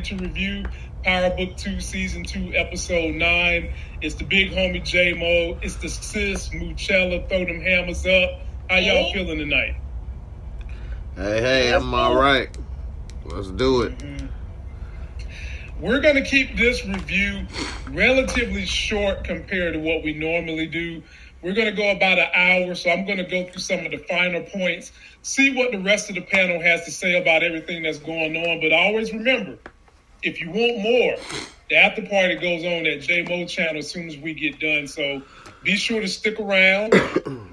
to review Power Book 2, Season 2, Episode 9. It's the big homie J-Mo. It's the sis, Moochilla. Throw them hammers up. How y'all feeling tonight? Hey, I'm all right. Let's do it. We're going to keep this review relatively short compared to what we normally do. We're going to go about an hour, so I'm going to go through some of the finer points, see what the rest of the panel has to say about everything that's going on. But always remember, if you want more, the after party goes on that J-Mo channel as soon as we get done. So be sure to stick around.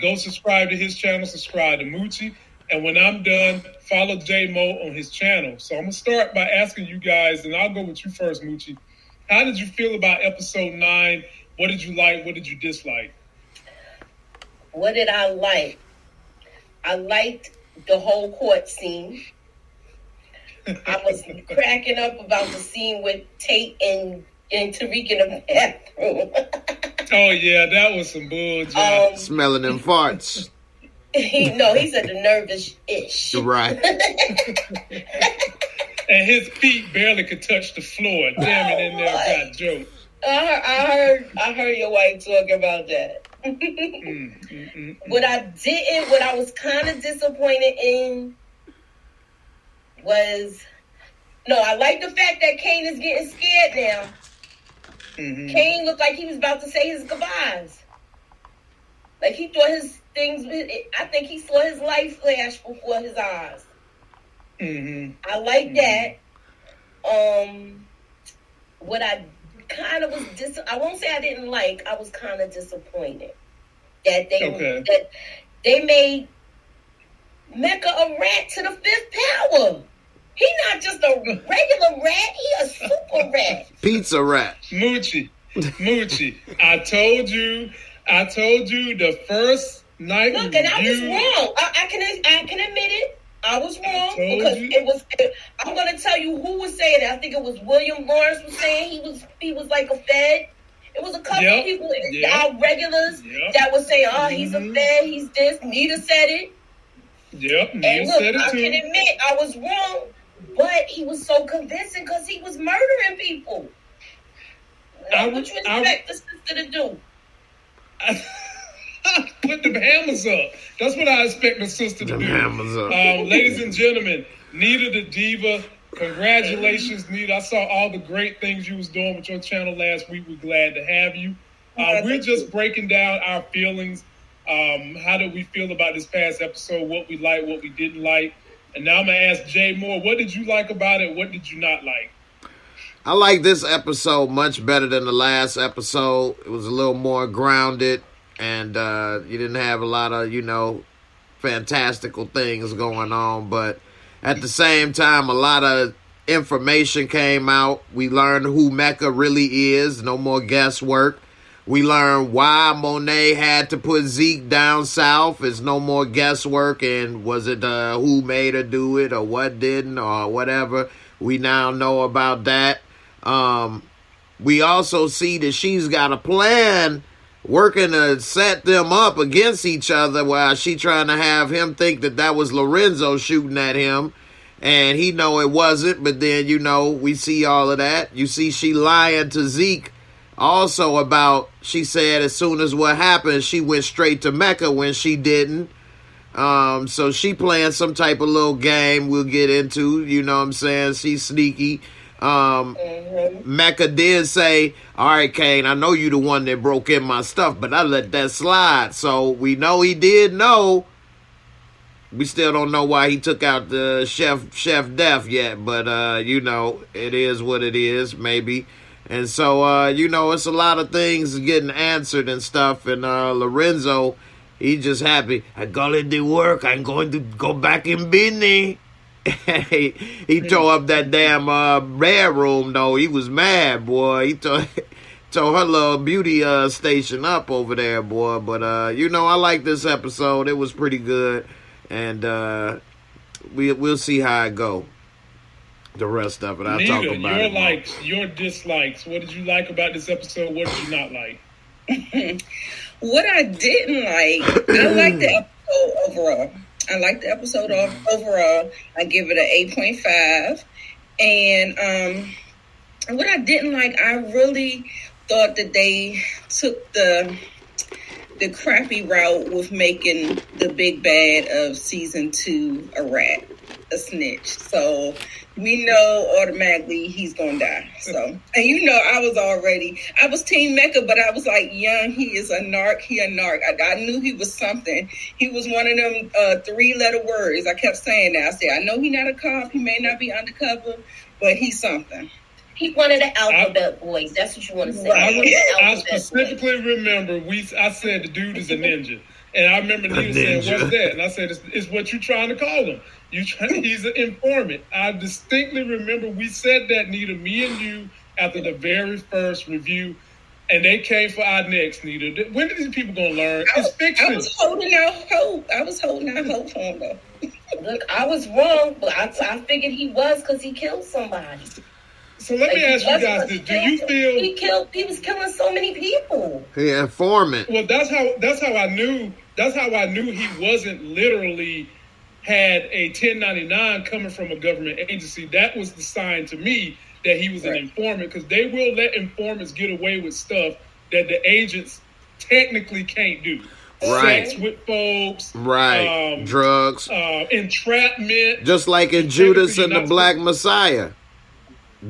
Go subscribe to his channel, subscribe to Moochie. And when I'm done, follow J-Mo on his channel. So I'm going to start by asking you guys, and I'll go with you first, Moochie. How did you feel about Episode 9? What did you like? What did you dislike? What did I like? I liked the whole court scene. I was cracking up about the scene with Tate and Tariq in the bathroom. Oh, yeah, that was some bull. Smelling them farts. He said the nervous-ish. Right. And his feet barely could touch the floor. Damn it, in there got joke. I heard your wife talk about that. What I was kind of disappointed in was, I like the fact that Kane is getting scared now. Kane looked like he was about to say his goodbyes. Like he thought his things, I think he saw his life flash before his eyes. I like that. What I kind of was I won't say I didn't like, I was kind of disappointed that they made Mecca a rat to the fifth power. He not just a regular rat, he a super rat. Pizza rat. Moochie, I told you the first night. Look, and I was wrong. I can admit it. I was wrong because I'm going to tell you who was saying it. I think it was William Lawrence was saying he was like a Fed. It was a couple of people, our regulars, that was saying, he's a Fed, he's this. Nita said it. Yep, Nita said it too. I can admit I was wrong, but he was so convincing because he was murdering people. What you expect the sister to do? Put them hammers up. That's what I expect the sister to do. Hammers up. Ladies and gentlemen, Nita the Diva, congratulations, Nita. I saw all the great things you was doing with your channel last week. We're glad to have you. We're just breaking down our feelings. How did we feel about this past episode? What we liked, what we didn't like. And now I'm going to ask Jay Moore, what did you like about it? What did you not like? I like this episode much better than the last episode. It was a little more grounded. And you didn't have a lot of, fantastical things going on. But at the same time, a lot of information came out. We learned who Mecca really is. No more guesswork. We learned why Monet had to put Zeke down south. It's no more guesswork. And was it who made her do it or what didn't or whatever. We now know about that. We also see that she's got a plan working to set them up against each other while she trying to have him think that was Lorenzo shooting at him. And he know it wasn't, but then, we see all of that. You see she lying to Zeke also about, she said as soon as what happened, she went straight to Mecca when she didn't. So she playing some type of little game we'll get into, you know what I'm saying? She's sneaky. Mecca did say, all right, Kane, I know you the one that broke in my stuff, but I let that slide. So we know he did know. We still don't know why he took out the Chef Def yet, but, it is what it is, maybe. And so, it's a lot of things getting answered and stuff. And Lorenzo, he just happy. I got it to work. I'm going to go back in business. He tore up that damn bedroom, though. He was mad, boy. He tore her little beauty station up over there, boy. But, I like this episode. It was pretty good. And we'll see how it go. The rest of it, I'll talk about your it. Likes, your dislikes. What did you like about this episode? What did you not like? What I didn't like, I liked the episode overall. I like the episode overall. I give it an 8.5. And what I didn't like, I really thought that they took the crappy route with making the big bad of season 2 a rat, a snitch. So we know automatically he's gonna die. So, and I was team Mecca, but I was like, young, he is a narc. He a narc. I knew he was something. He was one of them 3-letter words. I kept saying that. I said, I know he's not a cop. He may not be undercover, but he's something. He one of the alphabet boys. That's what you want to say. I specifically remember I said the dude is a ninja. And I remember Nita saying, what's that? And I said, it's what you're trying to call him. He's an informant. I distinctly remember we said that, Nita, me and you, after the very first review. And they came for our necks, Nita. When are these people going to learn? It's fiction. I was holding out hope for him, though. Look, I was wrong, but I figured he was because he killed somebody. So let me ask you guys this: do you feel he was killing so many people? Yeah, informant. Well, that's how I knew he wasn't literally had a 1099 coming from a government agency. That was the sign to me that he was an informant, because they will let informants get away with stuff that the agents technically can't do. Right. Sex with folks. Right. Drugs. Entrapment. Just like in Judas and the Black Messiah.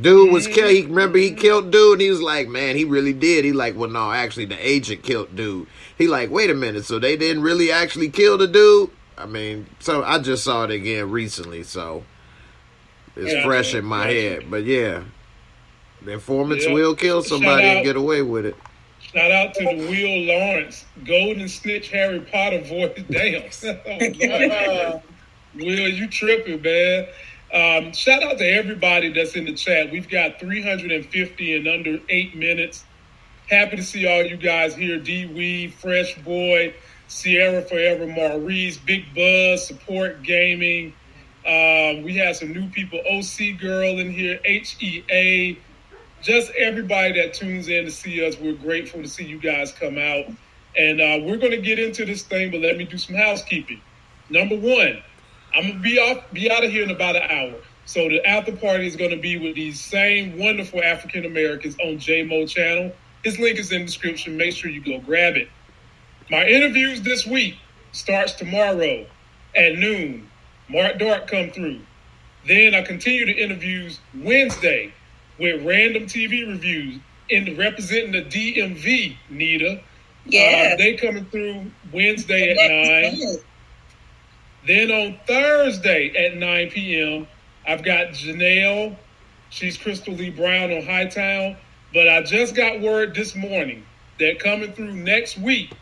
Dude was killed. He killed dude, and he was like, man, he really did. He like, well, no, actually, the agent killed dude. He like, wait a minute, so they didn't really actually kill the dude? I mean, so I just saw it again recently, so it's fresh in my head. But yeah, the informants will kill somebody and get away with it. Shout out to the Will Lawrence, Golden Snitch Harry Potter voice. Damn. Will, you tripping, man. Shout out to everybody that's in the chat. We've got 350 in under 8 minutes. Happy to see all you guys here. D-Weed, Fresh Boy, Sierra Forever, Maurice, Big Buzz, Support Gaming. We have some new people. OC Girl in here, HEA. Just everybody that tunes in to see us. We're grateful to see you guys come out. And we're going to get into this thing, but let me do some housekeeping. Number one, I'm going to be out of here in about an hour. So the after party is going to be with these same wonderful African Americans on JMO channel. His link is in the description. Make sure you go grab it. My interviews this week starts tomorrow at noon. Mark Dark come through. Then I continue the interviews Wednesday with random TV reviews representing the DMV, Nita. Yeah. They coming through Wednesday at 9. Then on Thursday at 9 p.m., I've got Janelle. She's Crystal Lee Brown on Hightown. But I just got word this morning that coming through next week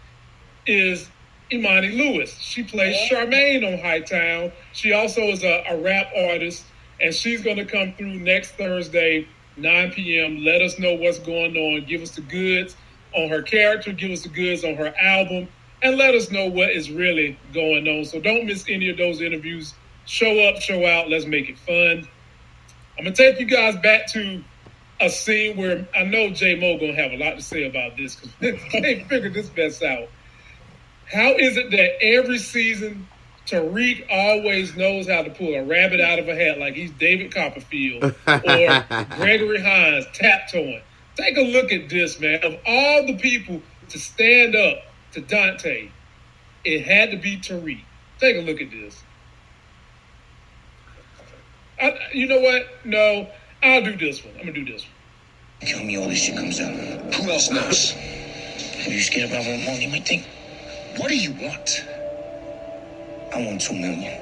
is Imani Lewis. She plays Charmaine on Hightown. She also is a rap artist, and she's going to come through next Thursday, 9 p.m. Let us know what's going on. Give us the goods on her character. Give us the goods on her album. And let us know what is really going on. So don't miss any of those interviews. Show up, show out. Let's make it fun. I'm going to take you guys back to a scene where I know J-Mo going to have a lot to say about this, because they figured this mess out. How is it that every season Tariq always knows how to pull a rabbit out of a hat like he's David Copperfield or Gregory Hines tap-toeing? Take a look at this, man. Of all the people to stand up to Dante, it had to be Tariq. Take a look at this. You know what? No, I'll do this one. I'm going to do this one. Kill me, all this shit comes out. Who else knows? Are you scared about what more you might think? What do you want? I want $2 million.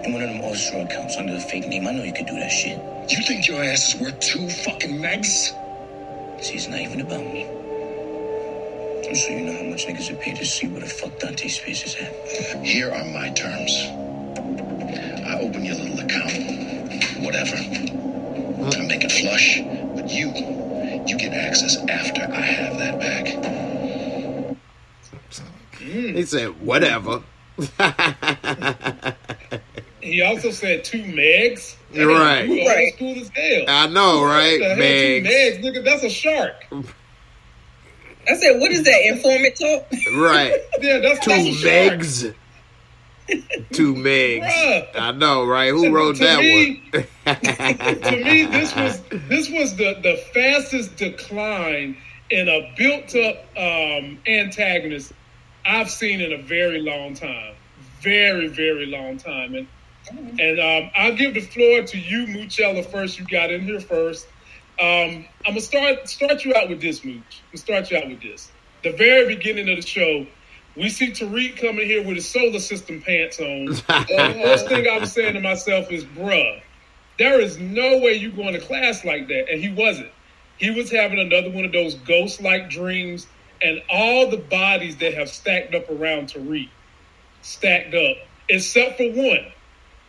And one of them offshore accounts under a fake name. I know you could do that shit. You think your ass is worth 2 fucking megs? See, it's not even about me. I'm sure you know how much niggas are paid to see where the fuck Dante's space is at. Here are my terms. I open your little account. Whatever. I make it flush. But you get access after I have that back. He said, whatever. He also said 2 megs. Right. You old school as hell. I know, right? Megs. 2 megs, nigga, that's a shark. I said, what is that, informant talk? Right. Yeah, that's 2 megs. 2 megs. Bruh. I know, right? Who wrote that one? To me, this was the fastest decline in a built-up antagonist I've seen in a very long time. Very, very long time. And I'll give the floor to you, Moochilla, first. You got in here first. I'm going to start you out with this, Mooch. I'm start you out with this. The very beginning of the show, we see Tariq coming here with his solar system pants on. The first thing I was saying to myself is, bruh, there is no way you going to class like that. And he wasn't. He was having another one of those ghost-like dreams, and all the bodies that have stacked up around Tariq stacked up, except for one.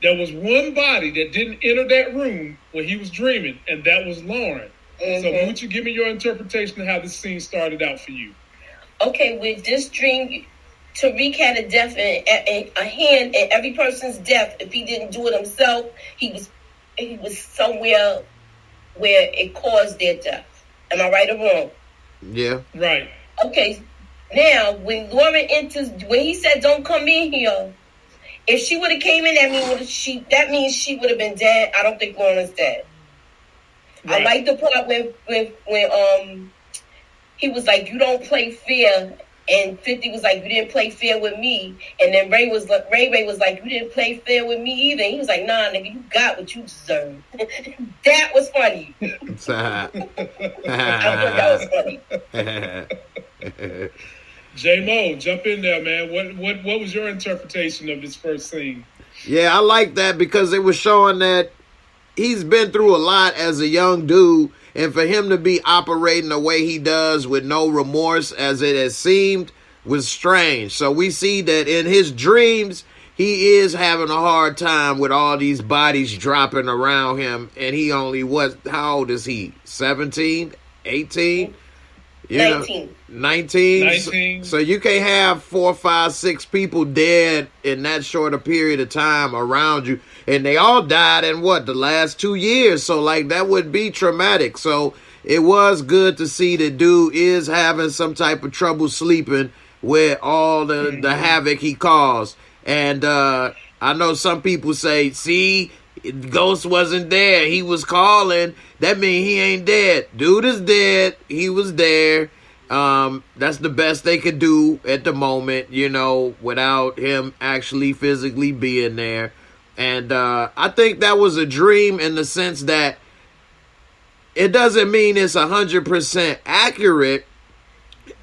There was one body that didn't enter that room when he was dreaming, and that was Lauren. So would you give me your interpretation of how this scene started out for you? Okay, with this dream, Tariq had a death and a hand in every person's death. If he didn't do it himself, he was somewhere where it caused their death. Am I right or wrong? Yeah. Right. Okay. Now, when Lauren enters, when he said, "Don't come in here," if she would have came in, that means she would have been dead. I don't think Lauren's dead. Right. I like the part when he was like, "You don't play fair," and 50 was like, "You didn't play fair with me," and then Ray was like, "You didn't play fair with me either." And he was like, "Nah, nigga, you got what you deserve." That was funny. I thought that was funny. J-Mo, jump in there, man. What was your interpretation of this first scene? Yeah, I like that because it was showing that he's been through a lot as a young dude, and for him to be operating the way he does with no remorse, as it has seemed, was strange. So we see that in his dreams, he is having a hard time with all these bodies dropping around him, and he only how old is he? 17? 18? 19. 19. So you can't have 4, 5, 6 people dead in that short a period of time around you. And they all died in the last 2 years. So like that would be traumatic. So it was good to see the dude is having some type of trouble sleeping with all the havoc he caused. And I know some people say, see, Ghost wasn't there. He was calling. That means he ain't dead. Dude is dead. He was there. That's the best they could do at the moment, without him actually physically being there. And I think that was a dream in the sense that it doesn't mean it's 100% accurate,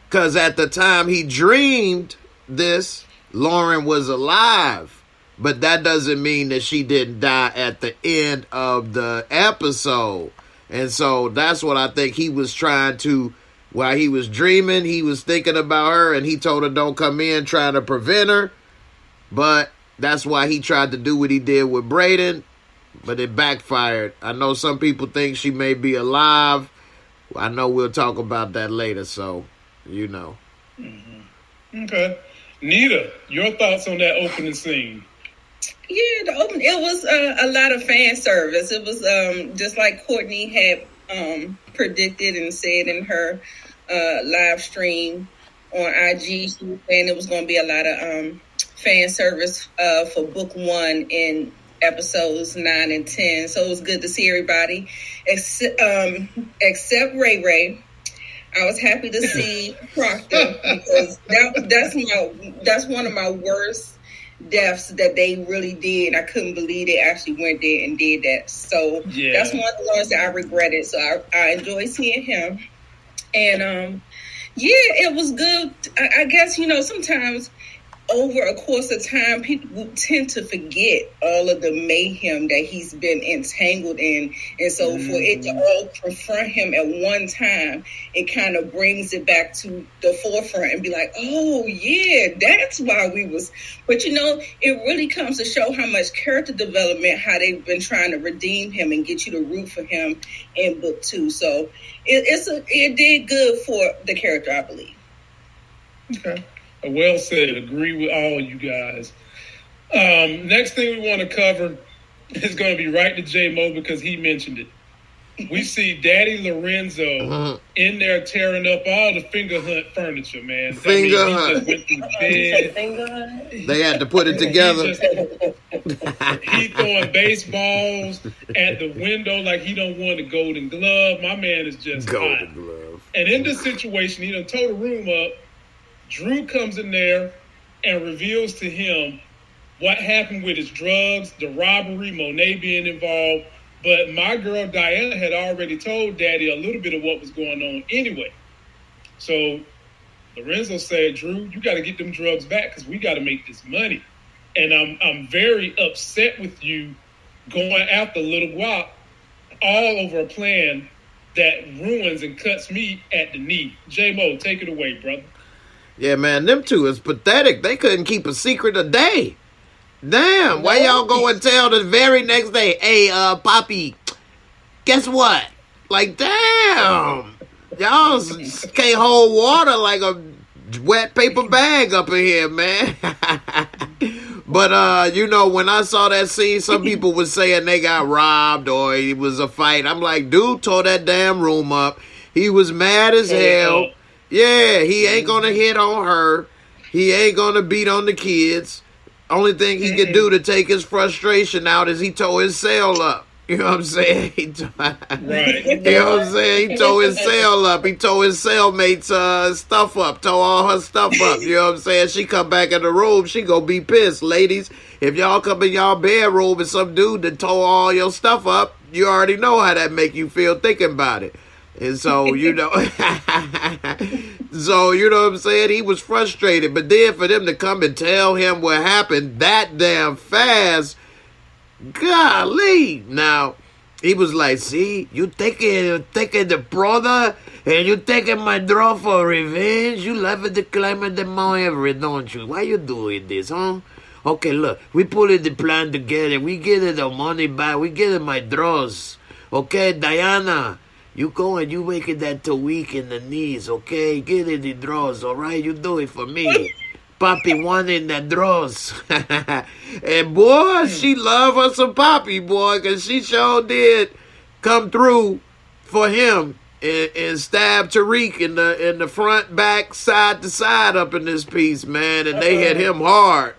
because at the time he dreamed this, Lauren was alive. But that doesn't mean that she didn't die at the end of the episode. And so that's what I think he was trying to, while he was dreaming, he was thinking about her, and he told her don't come in, trying to prevent her. But that's why he tried to do what he did with Brayden, but it backfired. I know some people think she may be alive. I know we'll talk about that later, so Mm-hmm. Okay. Nita, your thoughts on that opening scene? Yeah, it was a lot of fan service. It was just like Courtney had predicted and said in her live stream on IG. She was saying it was going to be a lot of fan service for book 1 in episodes 9 and 10. So it was good to see everybody, except Ray Ray. I was happy to see Proctor because that's one of my worst deaths that they really did. I couldn't believe they actually went there and did that. So that's one of the ones that I regretted. So I enjoyed seeing him. And it was good. I guess, sometimes over a course of time, people tend to forget all of the mayhem that he's been entangled in. And so for it to all confront him at one time, it kind of brings it back to the forefront and be like, oh, yeah, that's why we was. But, it really comes to show how much character development, how they've been trying to redeem him and get you to root for him in book 2. So it did good for the character, I believe. Okay. Well said. Agree with all you guys. Next thing we want to cover is going to be right to J-Mo because he mentioned it. we see Daddy Lorenzo in there tearing up all the finger hunt furniture, man. Finger hunt. He just went through bed. They had to put it together. He throwing baseballs at the window like he don't want a golden glove. My man is just golden hot. glove. And in this situation, he done tore the room up. Drew comes in there and reveals to him what happened with his drugs, the robbery, Monet being involved. But my girl Diana had already told Daddy a little bit of what was going on anyway. So Lorenzo said, Drew, you got to get them drugs back because we got to make this money. And I'm very upset with you going after Little Guap all over a plan that ruins and cuts me at the knee. J-Mo, take it away, brother. Yeah, man, them two is pathetic. They couldn't keep a secret a day. Damn, why y'all go and tell the very next day, hey, Poppy, guess what? Like, damn. Y'all can't hold water like a wet paper bag up in here, man. But, you know, when I saw that scene, some people were saying they got robbed or it was a fight. I'm like, dude tore that damn room up. He was mad as hell. Yeah, he ain't gonna hit on her. He ain't gonna beat on the kids. Only thing he could do to take his frustration out is he tore his cell up. You know what I'm saying? Right. You know what I'm saying? He tore his cell up. He tore his cellmate's stuff up. Tore all her stuff up. You know what I'm saying? She come back in the room. She gonna be pissed. Ladies, if y'all come in y'all bedroom and some dude that tore all your stuff up, you already know how that make you feel thinking about it. And so, you know, so, you know what I'm saying? He was frustrated. But then for them to come and tell him what happened that damn fast, golly. Now, he was like, see, you taking the brother and you taking my draw for revenge? You love the climate the more ever, don't you? Why you doing this, huh? Okay, look, we put the plan together. We get the money back. We get my draws. Okay, Diana. You go and you make it that to weak in the knees, okay? Get in the draws, all right? You do it for me. Poppy wanted the draws. And boy, she love her some Poppy, boy, because she sure did come through for him and stab Tariq in the front, back, side to side up in this piece, man. And they hit him hard.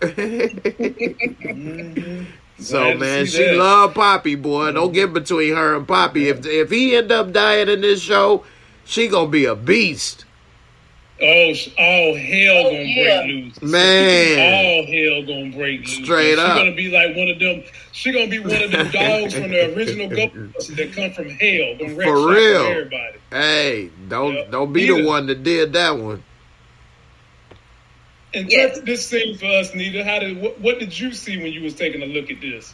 So, man, she love Poppy, boy. Don't get between her and Poppy. If he end up dying in this show, she gonna be a beast. Oh, all hell gonna break loose. Man. All hell gonna break loose. Straight up. She's gonna be like one of them. She gonna be one of them dogs from the original Ghostbusters that come from hell. Gonna wreck for real. Everybody. Hey, don't be the one that did that one. Interpret this scene for us, Nita. What did you see when you was taking a look at this?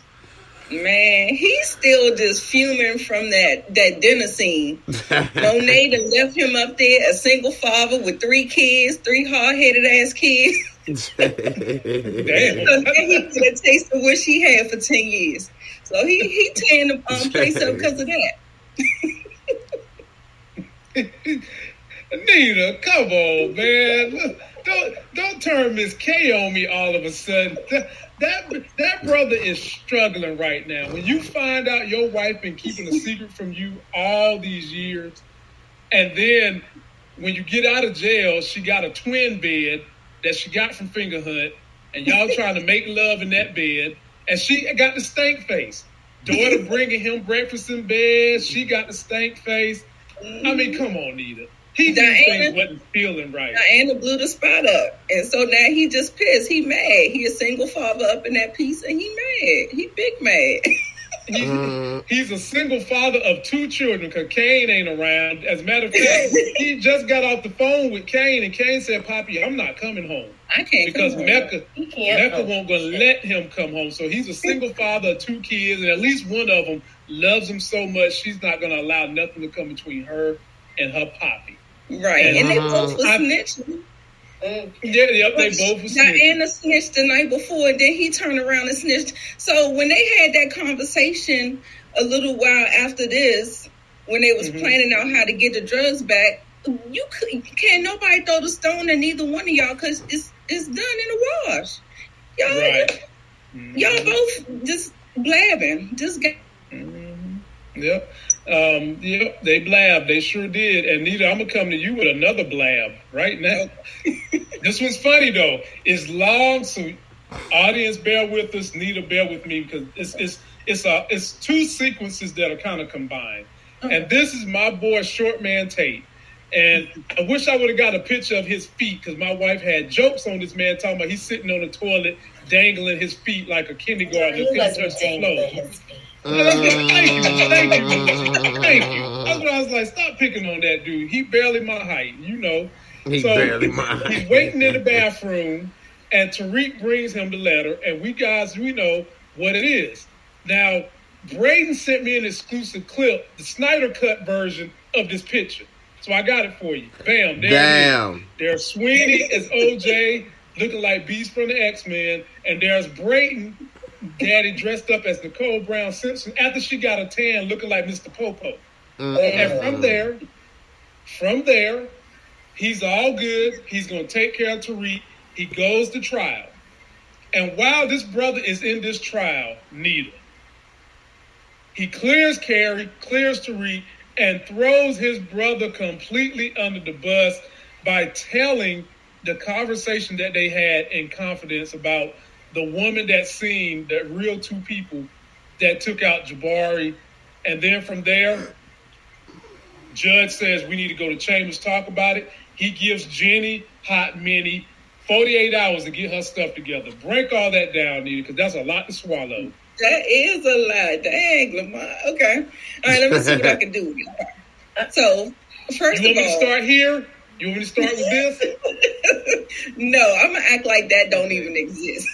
Man, he's still just fuming from that dinner scene. Monet done left him up there, a single father with 3 kids, 3 hard-headed ass kids. Damn. So now he get a taste of what she had for 10 years. So he tearing the place up because of that. Nita, come on, man. Don't turn Miss K on me all of a sudden. That brother is struggling right now. When you find out your wife been keeping a secret from you all these years, and then when you get out of jail, she got a twin bed that she got from Finger Hunt, and y'all trying to make love in that bed, and she got the stank face. Daughter bringing him breakfast in bed, she got the stank face. I mean, come on, Nita. He things wasn't feeling right. Diana blew the spot up. And so now he just pissed. He mad. He a single father up in that piece and he mad. He big mad. He's a single father of 2 children because Kane ain't around. As a matter of fact, he just got off the phone with Kane and Kane said, Poppy, I'm not coming home. I can't because come Mecca won't gonna let him come home. So he's a single father of 2 kids and at least one of them loves him so much she's not gonna allow nothing to come between her and her Poppy. Right, and they both were snitching. They both were snitching. Diana snitched the night before, and then he turned around and snitched. So when they had that conversation a little while after this, when they was planning out how to get the drugs back, can't nobody throw the stone at neither one of y'all because it's done in the wash. Y'all both just blabbing, just. Yep. Yeah, they blabbed. They sure did. And Nita, I'm gonna come to you with another blab right now. This one's funny though. It's long, so audience, bear with us. Nita, bear with me because it's two sequences that are kind of combined. And this is my boy Short Man Tate. And I wish I would have got a picture of his feet because my wife had jokes on this man talking about he's sitting on the toilet dangling his feet like a kindergartner. He wasn't dangling his feet. Thank you. That's what I was like, stop picking on that dude. He barely my height, He's barely my height. He's waiting in the bathroom, and Tariq brings him the letter, and we know what it is. Now, Braden sent me an exclusive clip, the Snyder Cut version of this picture. So I got it for you. Bam. There There's Sweeney as OJ, looking like Beast from the X-Men, and there's Braden, Daddy dressed up as Nicole Brown Simpson after she got a tan, looking like Mr. Popo. And from there, he's all good. He's going to take care of Tariq. He goes to trial. And while this brother is in this trial, Nita, he clears Carrie, clears Tariq, and throws his brother completely under the bus by telling the conversation that they had in confidence about the woman that seen the real two people that took out Jabari. And then from there, judge says we need to go to chambers, talk about it. He gives Jenny, Hot Minnie, 48 hours to get her stuff together. Break all that down, Nita, because that's a lot to swallow. That is a lot. Dang, Lamont. Okay. All right, let me see what I can do. So, first of all... You want me to start here? You want me to start with this? No, I'm going to act like that don't even exist.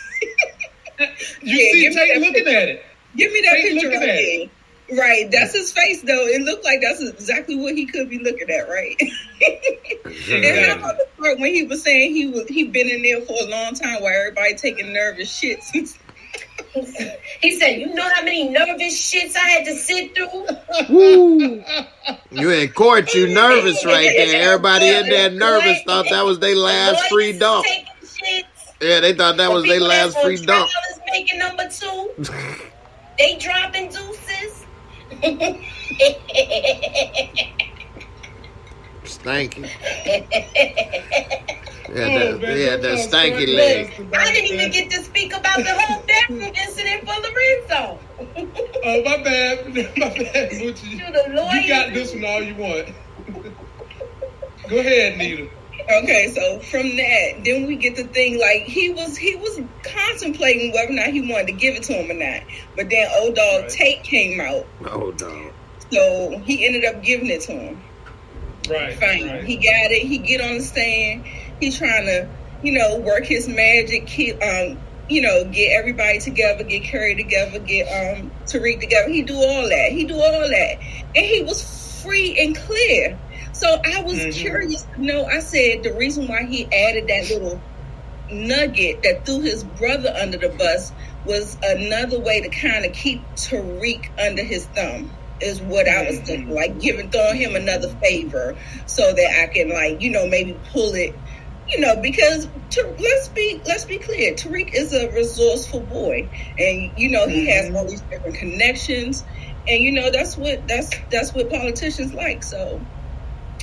See Tate looking at it. Give me that picture right there. Right, that's his face, though. It looked like that's exactly what he could be looking at, right? And how about the part when he was saying he been in there for a long time while everybody taking nervous shits? He said, you know how many nervous shits I had to sit through? Woo. You in court, you nervous right there. Everybody in there nervous, thought that was their last free dump. Yeah, they thought that was their last free dump. Is making number 2. They dropping deuces. Stanky. Yeah, the stanky leg. I didn't even get to speak about the whole bathroom incident for Lorenzo. Oh, my bad, Moochie. You got this one all you want. Go ahead, Nita. Okay, so from that, then we get the thing like he was contemplating whether or not he wanted to give it to him or not. But then old dog Tate came out. Oh, dog. So he ended up giving it to him. Right. Fine. Right. He got it. He get on the stand. He's trying to, work his magic. Get everybody together, get Curry together, get Tariq together. He do all that. And he was free and clear. So I was curious to know, I said the reason why he added that little nugget that threw his brother under the bus was another way to kind of keep Tariq under his thumb, is what I was thinking, like throwing him another favor so that I can maybe pull it, because let's be clear, Tariq is a resourceful boy, and he has all these different connections, and that's what politicians like. So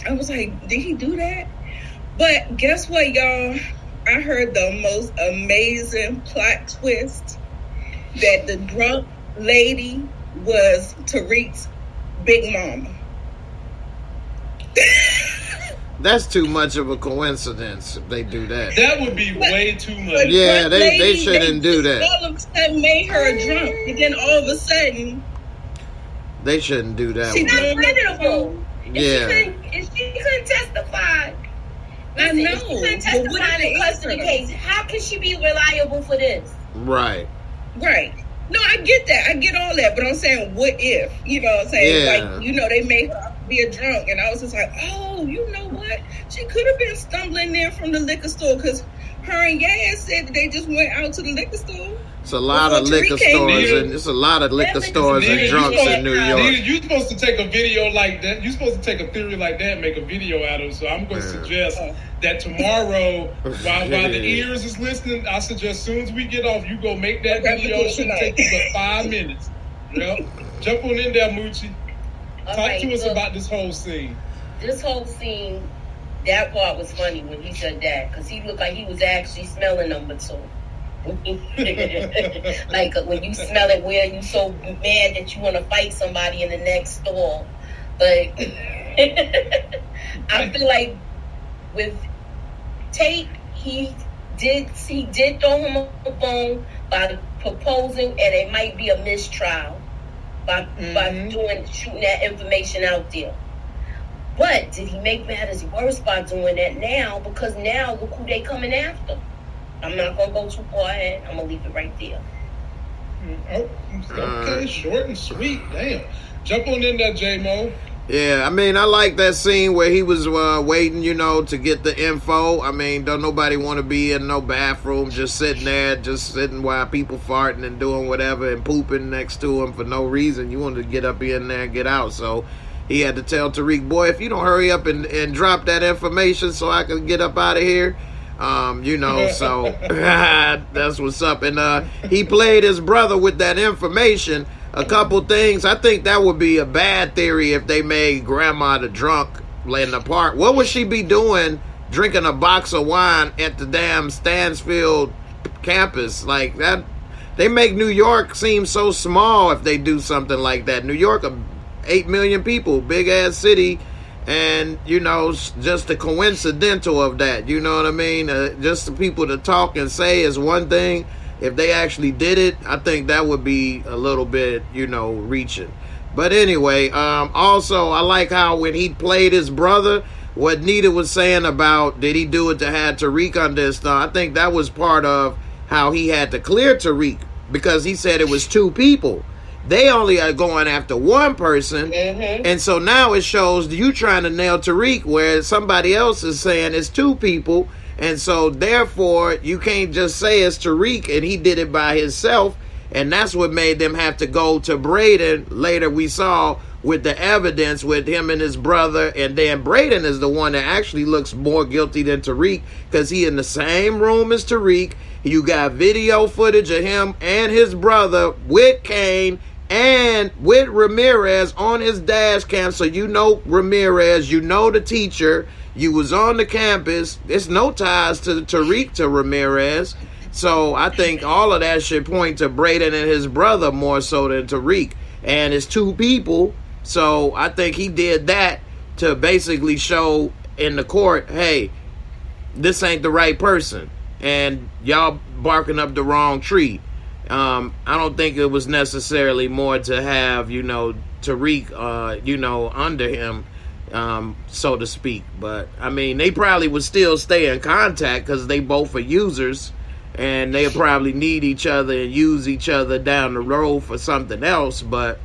I was like, did he do that? But guess what, y'all? I heard the most amazing plot twist that the drunk lady was Tariq's big mama. That's too much of a coincidence if they do that. That would be way too much. Yeah, they shouldn't do that. All of a sudden made her a drunk, and then all of a sudden they shouldn't do that. She's not credible. Yeah. If she couldn't testify. I know. If she couldn't testify in the custody case, how can she be reliable for this? Right. No, I get that. I get all that. But I'm saying, what if? You know what I'm saying? Yeah. Like, they made her be a drunk. And I was just like, oh, you know what? She could have been stumbling there from the liquor store because her and Yaz said that they just went out to the liquor store. It's a lot of liquor stores, and it's a lot of liquor stores and drunks in New York. You're supposed to take a video like that. You're supposed to take a theory like that and make a video out of it. So I'm going to suggest that tomorrow, while the ears is listening, I suggest as soon as we get off, you go make that video. It shouldn't take you but 5 minutes. Yep. Jump on in there, Moochie. Talk to us about this whole scene. This whole scene, that part was funny when he said that, because he looked like he was actually smelling number 2. Like when you smell it, where you so mad that you want to fight somebody in the next stall. But I feel like with Tate, he did throw him a bone by proposing, and it might be a mistrial by shooting that information out there. But did he make matters worse by doing that now? Because now look who they coming after. I'm not gonna go too far ahead. I'm gonna leave it right there. Oh, okay, short and sweet. Damn. Jump on in there, J-Mo. Yeah, I mean, I like that scene where he was waiting, you know, to get the info. I mean, don't nobody want to be in no bathroom just sitting while people farting and doing whatever and pooping next to him for no reason. You want to get up in there and get out. So he had to tell Tariq, boy, if you don't hurry up and drop that information so I can get up out of here. You know, so that's what's up. And he played his brother with that information. A couple things. I think that would be a bad theory if they made Grandma the drunk in the park. What would she be doing drinking a box of wine at the damn Stansfield campus? Like that, they make New York seem so small if they do something like that. New York, 8 million people, big ass city. And, you know, just the coincidental of that, you know what I mean? Just the people to talk and say is one thing. If they actually did it, I think that would be a little bit, you know, reaching. But anyway, also, I like how when he played his brother, what Nita was saying about did he do it to have Tariq under his thumb, I think that was part of how he had to clear Tariq, because he said it was 2 people. They only are going after one person, and so now it shows you trying to nail Tariq where somebody else is saying it's 2 people, and so therefore you can't just say it's Tariq and he did it by himself, and that's what made them have to go to Braden. Later we saw with the evidence with him and his brother, and then Braden is the one that actually looks more guilty than Tariq because he in the same room as Tariq. You got video footage of him and his brother with Kane and with Ramirez on his dash cam. So you know Ramirez, you know the teacher, you was on the campus. There's no ties to Tariq to Ramirez. So I think all of that should point to Braden and his brother more so than Tariq. And it's 2 people. So I think he did that to basically show in the court, hey, this ain't the right person. And y'all barking up the wrong tree. I don't think it was necessarily more to have, you know, Tariq, you know, under him, so to speak. But, I mean, they probably would still stay in contact because they both are users. And they'll probably need each other and use each other down the road for something else. But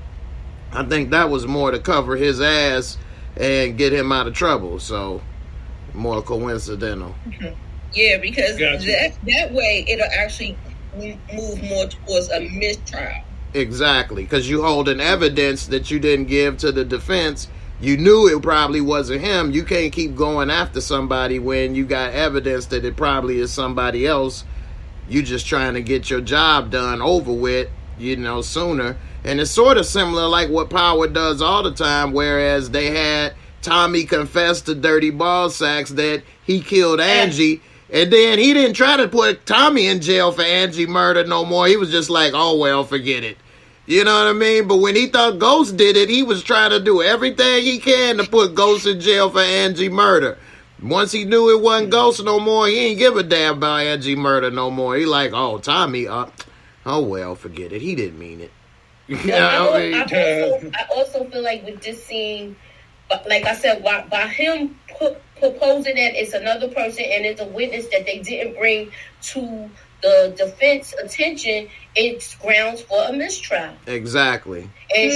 I think that was more to cover his ass and get him out of trouble. So, more coincidental. Okay. Yeah, because that way it'll actually move more towards a mistrial. Exactly, because you holding evidence that you didn't give to the defense. You knew it probably wasn't him. You can't keep going after somebody when you got evidence that it probably is somebody else. You just trying to get your job done over with, you know, sooner. And it's sort of similar like what Power does all the time, whereas they had Tommy confess to Dirty Ball Sacks that he killed Angie. And then he didn't try to put Tommy in jail for Angie murder no more. He was just like, oh, well, forget it. You know what I mean? But when he thought Ghost did it, he was trying to do everything he can to put Ghost in jail for Angie murder. Once he knew it wasn't Ghost no more, he ain't give a damn about Angie murder no more. He like, oh, Tommy, oh, well, forget it. He didn't mean it. I also feel like with this scene, like I said, by him proposing that it's another person and it's a witness that they didn't bring to the defense attention, it's grounds for a mistrial. Exactly. And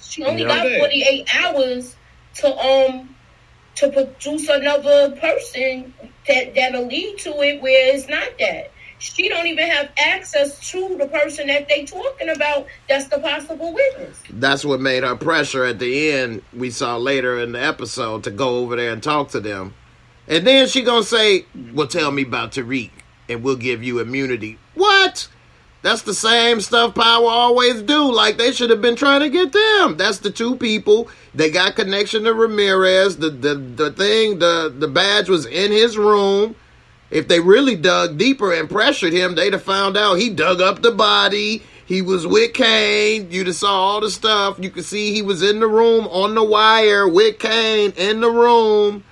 she only got 48 hours to produce another person that'll lead to it where it's not that. She don't even have access to the person that they talking about that's the possible witness. That's what made her pressure at the end, we saw later in the episode, to go over there and talk to them. And then she gonna say, well, tell me about Tariq and we'll give you immunity. What? That's the same stuff Power always do. Like, they should have been trying to get them. That's the two people. They got connection to Ramirez. The badge was in his room. If they really dug deeper and pressured him, they'd have found out he dug up the body. He was with Kane. You'd have saw all the stuff. You could see he was in the room on the wire with Kane in the room.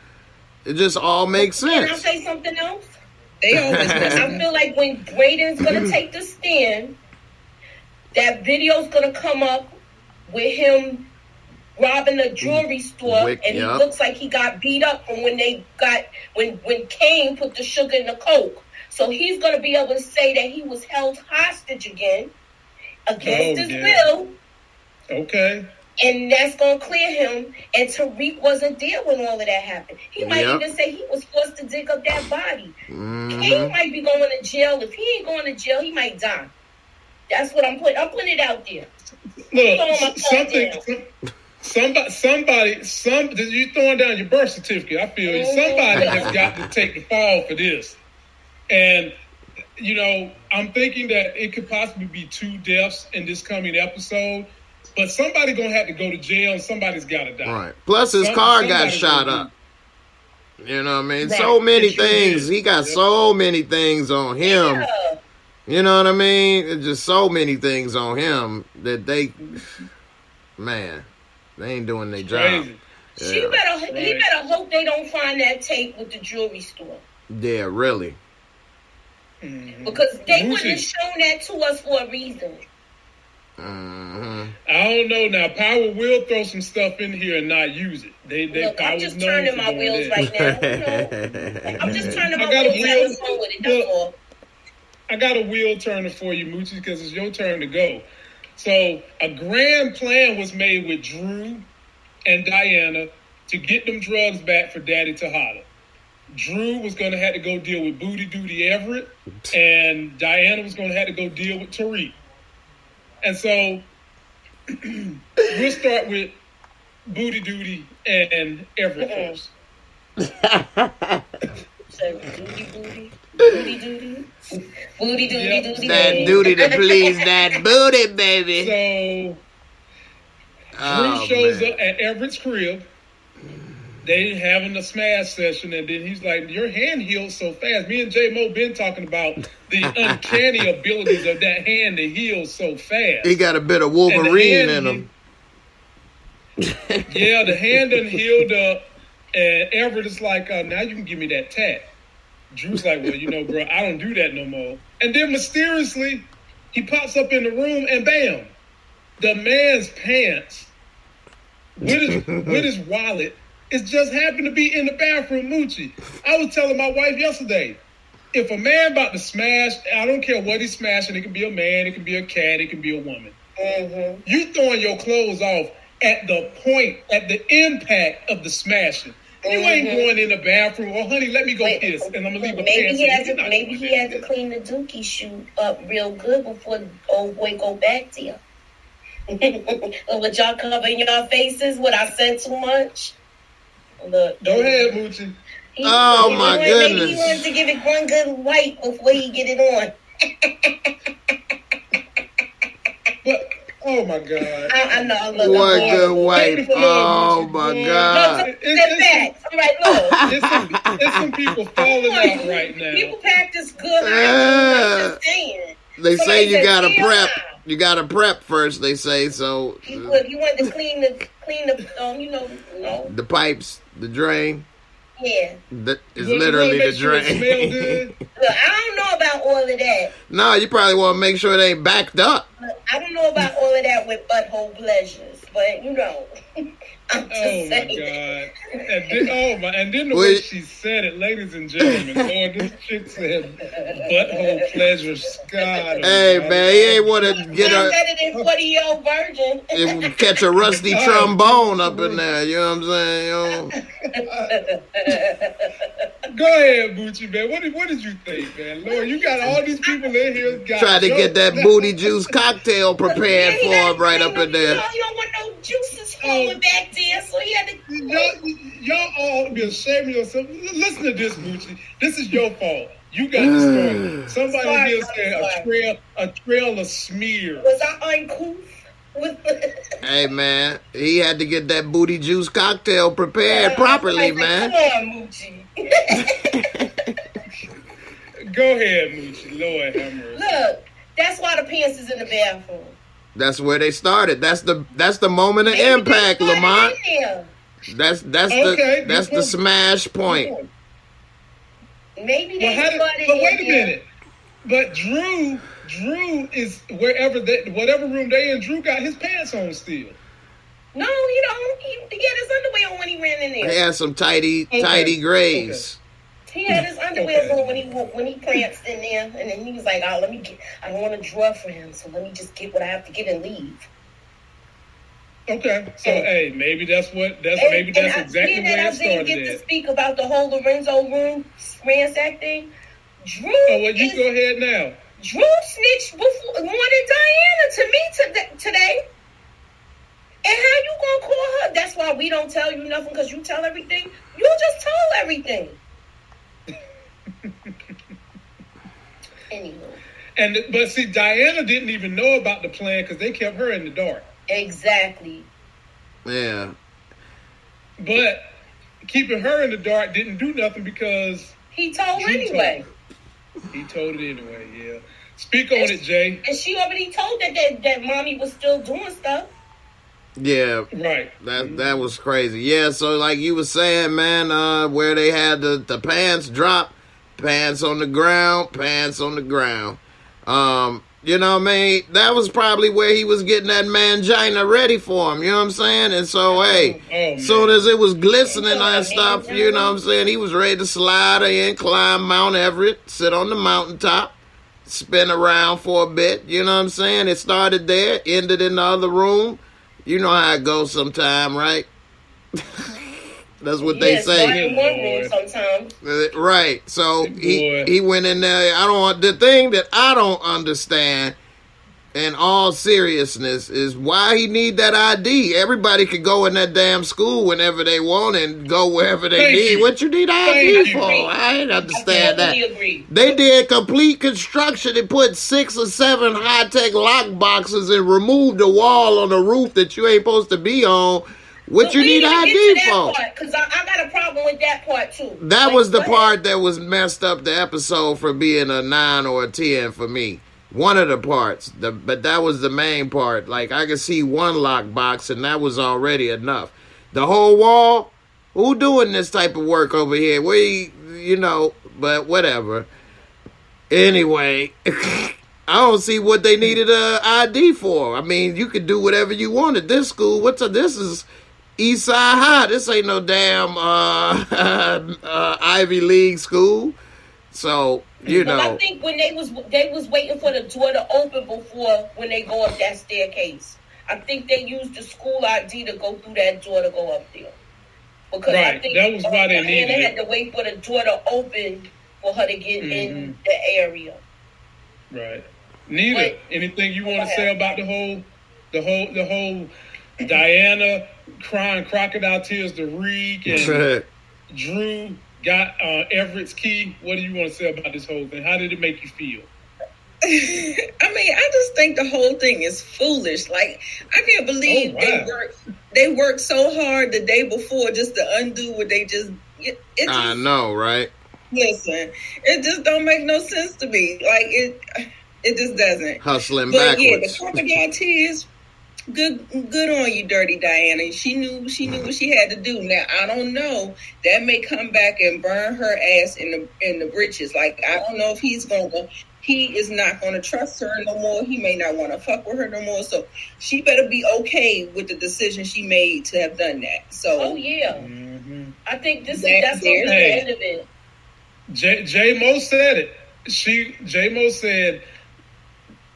It just all makes sense. Can I say something else? They always I feel like when Braden's gonna take the stand, that video's gonna come up with him robbing a jewelry store, and he looks like he got beat up from when Kane put the sugar in the coke. So he's gonna be able to say that he was held hostage again against his will. Okay. And that's going to clear him. And Tariq wasn't there when all of that happened. He might even say he was forced to dig up that body. Kane might be going to jail. If he ain't going to jail, he might die. That's what I'm putting. I'm putting it out there. Look, somebody, you throwing down your birth certificate. I feel somebody has got to take the fall for this. And, you know, I'm thinking that it could possibly be 2 deaths in this coming episode. But somebody gonna have to go to jail, and somebody's gotta die. Right. Plus, his car got shot up. You know what I mean? Right. So many things. He got so many things on him. Yeah. You know what I mean? It's just so many things on him that they ain't doing their job. Yeah. He better hope they don't find that tape with the jewelry store. Yeah, really. Because they wouldn't have shown that to us for a reason. I don't know. Now, Power will throw some stuff in here and not use it. Look, I'm just turning my wheels right now. You know? I'm just turning my wheels with it. That's all. I got a wheel turner for you, Moochie, because it's your turn to go. So, a grand plan was made with Drew and Diana to get them drugs back for Daddy Tejada. Drew was going to have to go deal with Booty Duty Everett, and Diana was going to have to go deal with Tariq. And so we'll start with Booty Duty and Everett first. So Booty Duty. That duty to please that booty, baby. So Drew shows up at Everett's crib. They having a smash session, and then he's like, "Your hand heals so fast." Me and J-Mo been talking about the uncanny abilities of that hand to heal so fast. He got a bit of Wolverine in him. Yeah, the hand done healed up, and Everett is like, "Now you can give me that tat." Drew's like, "Well, you know, bro, I don't do that no more." And then mysteriously, he pops up in the room, and bam, the man's pants with his wallet. It just happened to be in the bathroom, Moochie. I was telling my wife yesterday, if a man about to smash, I don't care what he's smashing. It can be a man, it can be a cat, it can be a woman. You throwing your clothes off at the point, at the impact of the smashing. You ain't going in the bathroom. Oh, honey, let me go piss, and I'm gonna leave my pants. Maybe he had to clean the dookie shoe up real good before the old boy go back there. Would y'all cover your faces? Would I said too much? Look, go ahead, Moochie. Oh my goodness! Maybe he wanted to give it one good wipe before he get it on. But oh my God! I know. Look, one good wipe. Oh my God! Step back. All right, look. There's some people falling out right now. People practice good. I'm just saying. They say you gotta prep. You gotta prep first. They say so. Look, you want to clean the the pipes, the drain. Yeah, that is literally the drain. Look, I don't know about all of that. No, you probably want to make sure it ain't backed up. Look, I don't know about all of that with butthole pleasures, but you know. I'm just saying. My God! And then the way she said it, ladies and gentlemen, Lord, this chick said butthole pleasures. God, hey man, he ain't want to get better than 40-year-old virgin. Catch a rusty trombone up in there. You know what I'm saying? Go ahead, Moochie, man. What did you think, man? Lord, you got all these people in here. Try to get that booty juice cocktail prepared for him right up in there. You don't want no juices flowing back there, so he had to. Y'all all be ashamed of yourself. Listen to this, Moochie. This is your fault. You got to start. Somebody here said a trail of smears. Was I uncouth? Hey, man, he had to get that booty juice cocktail prepared properly, man. Come on, Moochie. Go ahead, Moochie. Lord have mercy. Look, that's why the pants is in the bathroom. That's where they started. That's the moment of impact, Lamont. That's the smash point. Maybe they but wait a minute. But Drew is whatever room they in. Drew got his pants on still. No, he don't. He had his underwear on when he ran in there. He had some tidy grays. Okay. He had his underwear on when he pranced in there, and then he was like, "Oh, I don't want to draw for him, so let me just get what I have to get and leave." Okay, so hey, maybe that's exactly where it started. I didn't get to speak about the whole Lorenzo room ransack thing. Drew. Oh, well, you go ahead now. Drew snitched before wanted Diana to me today. And how you gonna call her? That's why we don't tell you nothing, because you tell everything. You just tell everything. Anywho. But see, Diana didn't even know about the plan because they kept her in the dark. Exactly. Yeah. But keeping her in the dark didn't do nothing because he told anyway. He told it anyway, yeah. Speak on it, Jay. And she already told that mommy was still doing stuff. Yeah. Right. That was crazy. Yeah, so like you were saying, man, where they had the pants drop, pants on the ground. You know what I mean? That was probably where he was getting that mangina ready for him, you know what I'm saying? And so, hey, soon as it was glistening and stuff, you know what I'm saying? He was ready to slide in, climb Mount Everett, sit on the mountaintop, spin around for a bit, you know what I'm saying? It started there, ended in the other room. You know how it goes sometime, right? That's what they say. In one room sometimes. Right. So he went in there. The thing that I don't understand in all seriousness is why he need that ID. Everybody could go in that damn school whenever they want and go wherever they need. What you need ID for? I ain't understand that. They did complete construction and put 6 or 7 high-tech lock boxes and removed the wall on the roof that you ain't supposed to be on. What you need ID for? Because I got a problem with that part too. That was the part that was messed up the episode for being a 9 or a 10 for me. One of the parts, but that was the main part. Like I could see one lock box, and that was already enough. The whole wall, who doing this type of work over here? But whatever. Anyway, I don't see what they needed a ID for. I mean, you could do whatever you want at this school. This is Eastside High. This ain't no damn Ivy League school. So, I think when they was waiting for the door to open before when they go up that staircase. I think they used the school ID to go through that door to go up there. Because I think that was why they needed it. They had to wait for the door to open for her to get in the area. Right. Nita, anything you want to say about the whole Diana crying crocodile tears to Reek and Drew got Everett's key? What do you want to say about this whole thing? How did it make you feel? I mean, I just think the whole thing is foolish. Like, I can't believe they worked so hard the day before just to undo what they just. I know, right? Listen, it just don't make no sense to me. Like it just doesn't. Hustling backwards. Yeah, the crocodile tears. Good on you, Dirty Diana. She knew what she had to do. Now I don't know. That may come back and burn her ass in the britches. Like I don't know if he is not gonna trust her no more. He may not want to fuck with her no more. So she better be okay with the decision she made to have done that. So I think that's gonna be the end of it. J-Mo said it. J-Mo said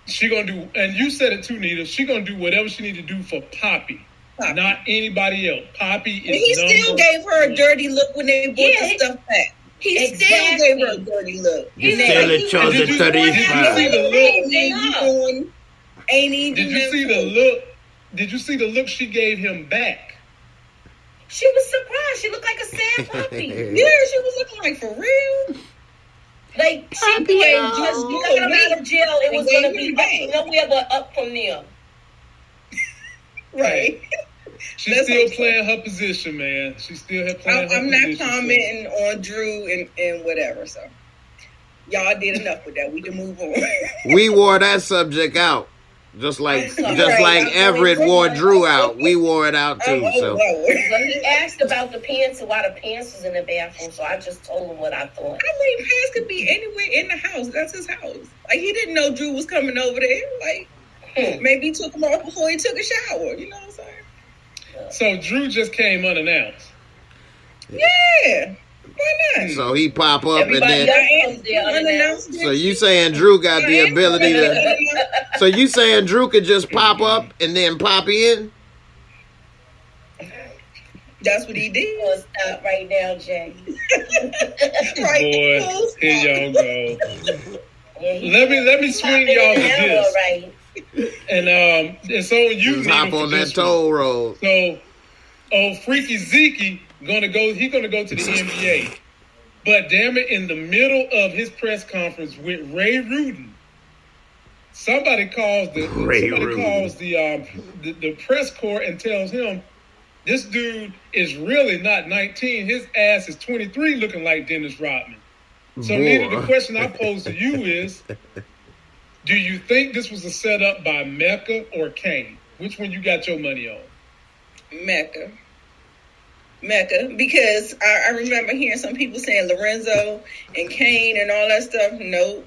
she gonna do, and you said it too, Nita. She gonna do whatever she need to do for Poppy, not anybody else. Poppy is. He still gave her a dirty look when they brought the stuff back. He still gave her a dirty look. You still in charge of 35. Did you see the look she gave him back? She was surprised. She looked like a sad puppy. Yeah, she was looking like, for real? Like, she came just got out of jail. It was going to be nowhere but up from there. Right. She's still playing her position, man. She's still playing her position. I'm not commenting on Drew and whatever, so. Y'all did enough with that. We can move on. We wore that subject out. Just like Everett wore Drew out. We wore it out too. So he asked about the pants and why the pants was in the bathroom, so I just told him what I thought. I mean, pants could be anywhere in the house. That's his house. Like, he didn't know Drew was coming over there. Like, maybe he took him off before he took a shower. You know what I'm saying? So Drew just came unannounced. Yeah. Why not? So he pop up Everybody and then. So you saying Drew got the ability to? So you saying Drew could just pop up and then pop in? That's what he did. We'll stop right now, Jay. Right. Boy, here y'all go. Let me swing y'all to this. Right. And it's on you. Just hop on that toll road. So, freaky Zeke gonna go to the NBA. But damn it, in the middle of his press conference with Ray Rudin, somebody calls the press corps and tells him this dude is really not 19. His ass is 23, looking like Dennis Rodman. So, Nita, the question I pose to you is, do you think this was a setup by Mecca or Kane? Which one you got your money on? Mecca, because I remember hearing some people saying Lorenzo and Kane and all that stuff. No,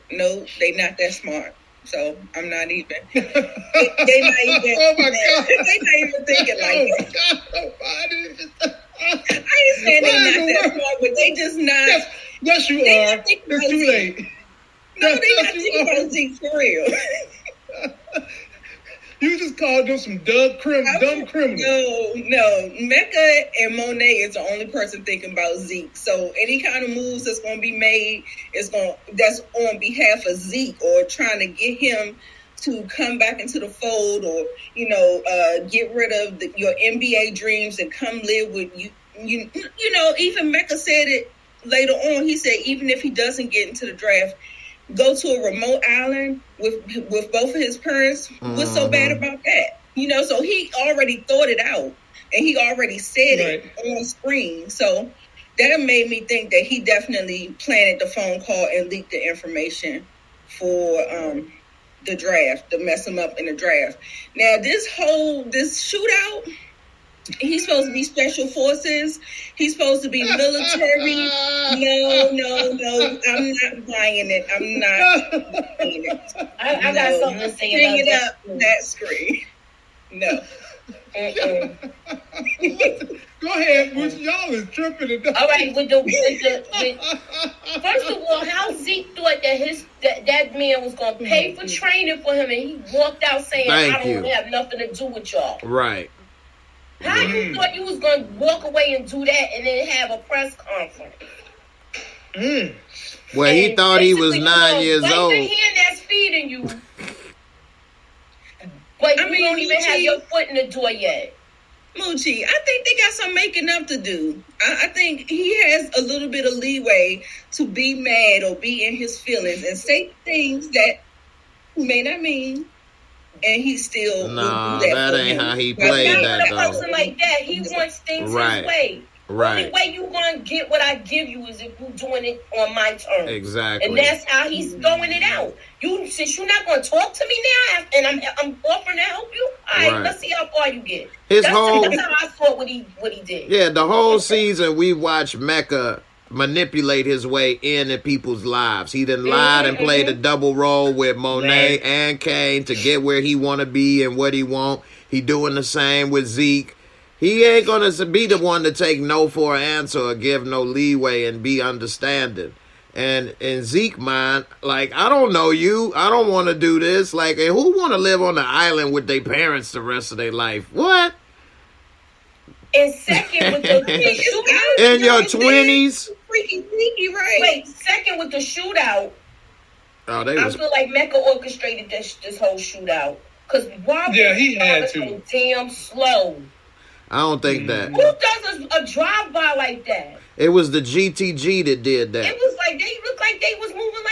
they not that smart. So I'm not even. They not even. Oh my God! They not even thinking like that. I ain't saying they not that smart, but they just not. Yes, you are. It's too late. No, they not thinking about Zeke for real. You just called them some dumb criminals. No. Mecca and Monet is the only person thinking about Zeke. So any kind of moves that's going to be made that's on behalf of Zeke, or trying to get him to come back into the fold, or get rid of your NBA dreams and come live with you. Even Mecca said it later on. He said even if he doesn't get into the draft, go to a remote island with both of his parents. What's so bad about that? So he already thought it out, and he already said it on screen. So that made me think that he definitely planted the phone call and leaked the information for the draft, to mess him up in the draft. Now, this shootout, he's supposed to be special forces. He's supposed to be military. No. I'm not buying it. I'm not buying it. I got something to say about it up that screen. No. Go ahead, y'all is tripping. All right, first of all, how Zeke thought that man was going to pay for training for him, and he walked out saying, I don't have nothing to do with y'all. Right. How you thought you was going to walk away and do that and then have a press conference? Well, and he thought he was 9 years old. Your hand that's feeding you. But you don't even have your foot in the door yet. Moochie, I think they got some making up to do. I think he has a little bit of leeway to be mad or be in his feelings and say things that he may not mean. And he still no, that ain't how he played that, though. A person like that, he wants things his way. Right. The only way you gonna get what I give you is if you doing it on my terms. Exactly. And that's how he's throwing it out. Since you're not gonna talk to me now, and I'm offering to help you. All right, let's see how far you get. That's how I saw what he did. Yeah, the whole season we watched Mecca manipulate his way into people's lives. He done lied and played a double role with Monet and Kane to get where he want to be and what he want. He doing the same with Zeke. He ain't going to be the one to take no for an answer or give no leeway and be understanding. And in Zeke mind, like, I don't know you. I don't want to do this. Like, and who want to live on the island with their parents the rest of their life? What? And second, with the shootout. In your 20s? Freaking sneaky, right? Wait, second with the shootout. I feel like Mecca orchestrated this whole shootout. Because he had to. So damn slow. I don't think that. Who does a drive-by like that? It was the GTG that did that. It was like they looked like they was moving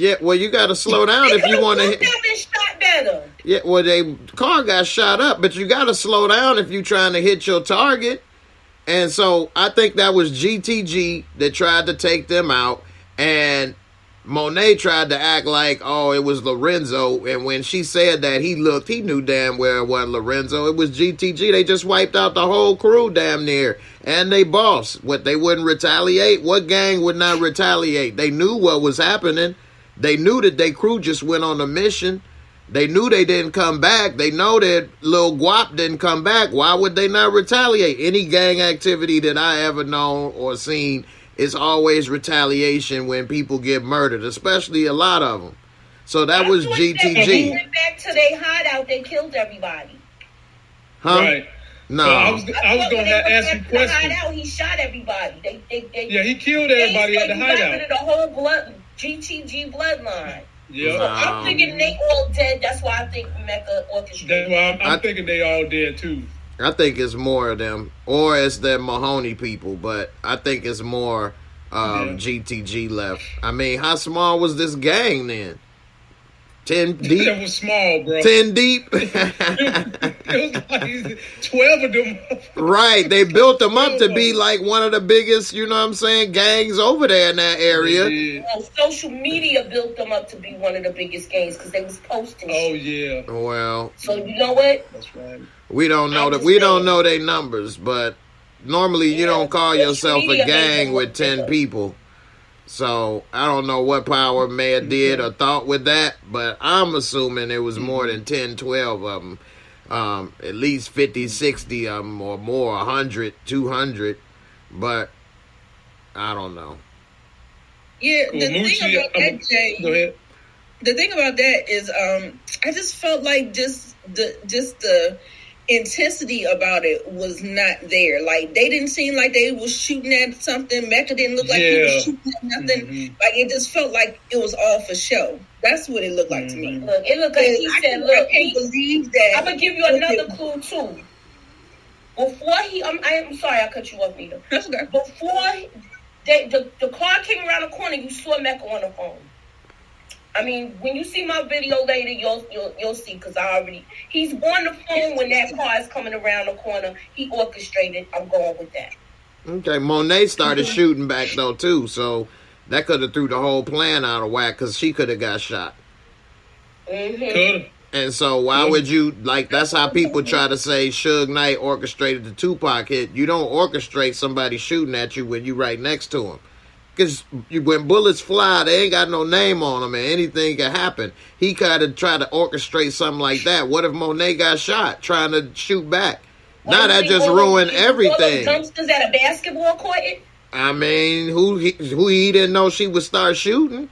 Yeah, well, you got to slow down if you want to hit. Been shot better. Yeah, well, they car got shot up, but you got to slow down if you're trying to hit your target. And so I think that was GTG that tried to take them out, and Monet tried to act like, oh, it was Lorenzo. And when she said that, he knew damn well it wasn't Lorenzo. It was GTG. They just wiped out the whole crew damn near. And they boss. What, they wouldn't retaliate? What gang would not retaliate? They knew what was happening. They knew that their crew just went on a mission. They knew they didn't come back. They know that Lil Guap didn't come back. Why would they not retaliate? Any gang activity that I ever known or seen, it's always retaliation when people get murdered, especially a lot of them. So that was GTG. They went back to their hideout. They killed everybody. Huh? Right. No. So I was going to ask you a question. Hideout, he shot everybody. Yeah, he killed everybody at the hideout. Got rid of the whole GTG bloodline. Yeah. So I'm thinking they all dead. That's why I think Mecca orchestrated. That's why I'm thinking they all dead too. I think it's more of them, or it's the Mahoney people, but I think it's more GTG left. I mean, how small was this gang then? 10 deep? That was small, bro. 10 deep? It was like 12 of them. Right. They built them up to be like one of the biggest, you know what I'm saying, gangs over there in that area. Well, social media built them up to be one of the biggest gangs because they was posting shit. Yeah. Well. So you know what? That's right. We don't know that. We don't know their numbers, but normally you don't call yourself a gang with 10 people. So I don't know what Power may have did or thought with that, but I'm assuming it was more than 10, 12 of them. At least 50, 60 of them or more, 100, 200. But I don't know. Yeah, the thing about that, Jay. Go ahead. The thing about that is, I just felt like just the intensity about it was not there. Like, they didn't seem like they was shooting at something. Mecca didn't look like he was shooting at nothing. Mm-hmm. Like, it just felt like it was all for show. That's what it looked like to me. Look, it looked like he said, look, I can't believe that. I'm going to give you another clue, too. Before I'm sorry I cut you off, Nita. That's okay. Before the car came around the corner, you saw Mecca on the phone. I mean, when you see my video later, you'll see, because he's on the phone when that car is coming around the corner. He orchestrated. I'm going with that. Okay, Monet started shooting back, though, too, so that could have threw the whole plan out of whack, because she could have got shot. Could. And so why would you, like, that's how people try to say Suge Knight orchestrated the Tupac hit. You don't orchestrate somebody shooting at you when you right next to him. Because when bullets fly, they ain't got no name on them, and anything can happen. He kind of tried to orchestrate something like that. What if Monet got shot trying to shoot back? Now that just ruined everything. Dumpsters at a basketball court? I mean, who he didn't know she would start shooting?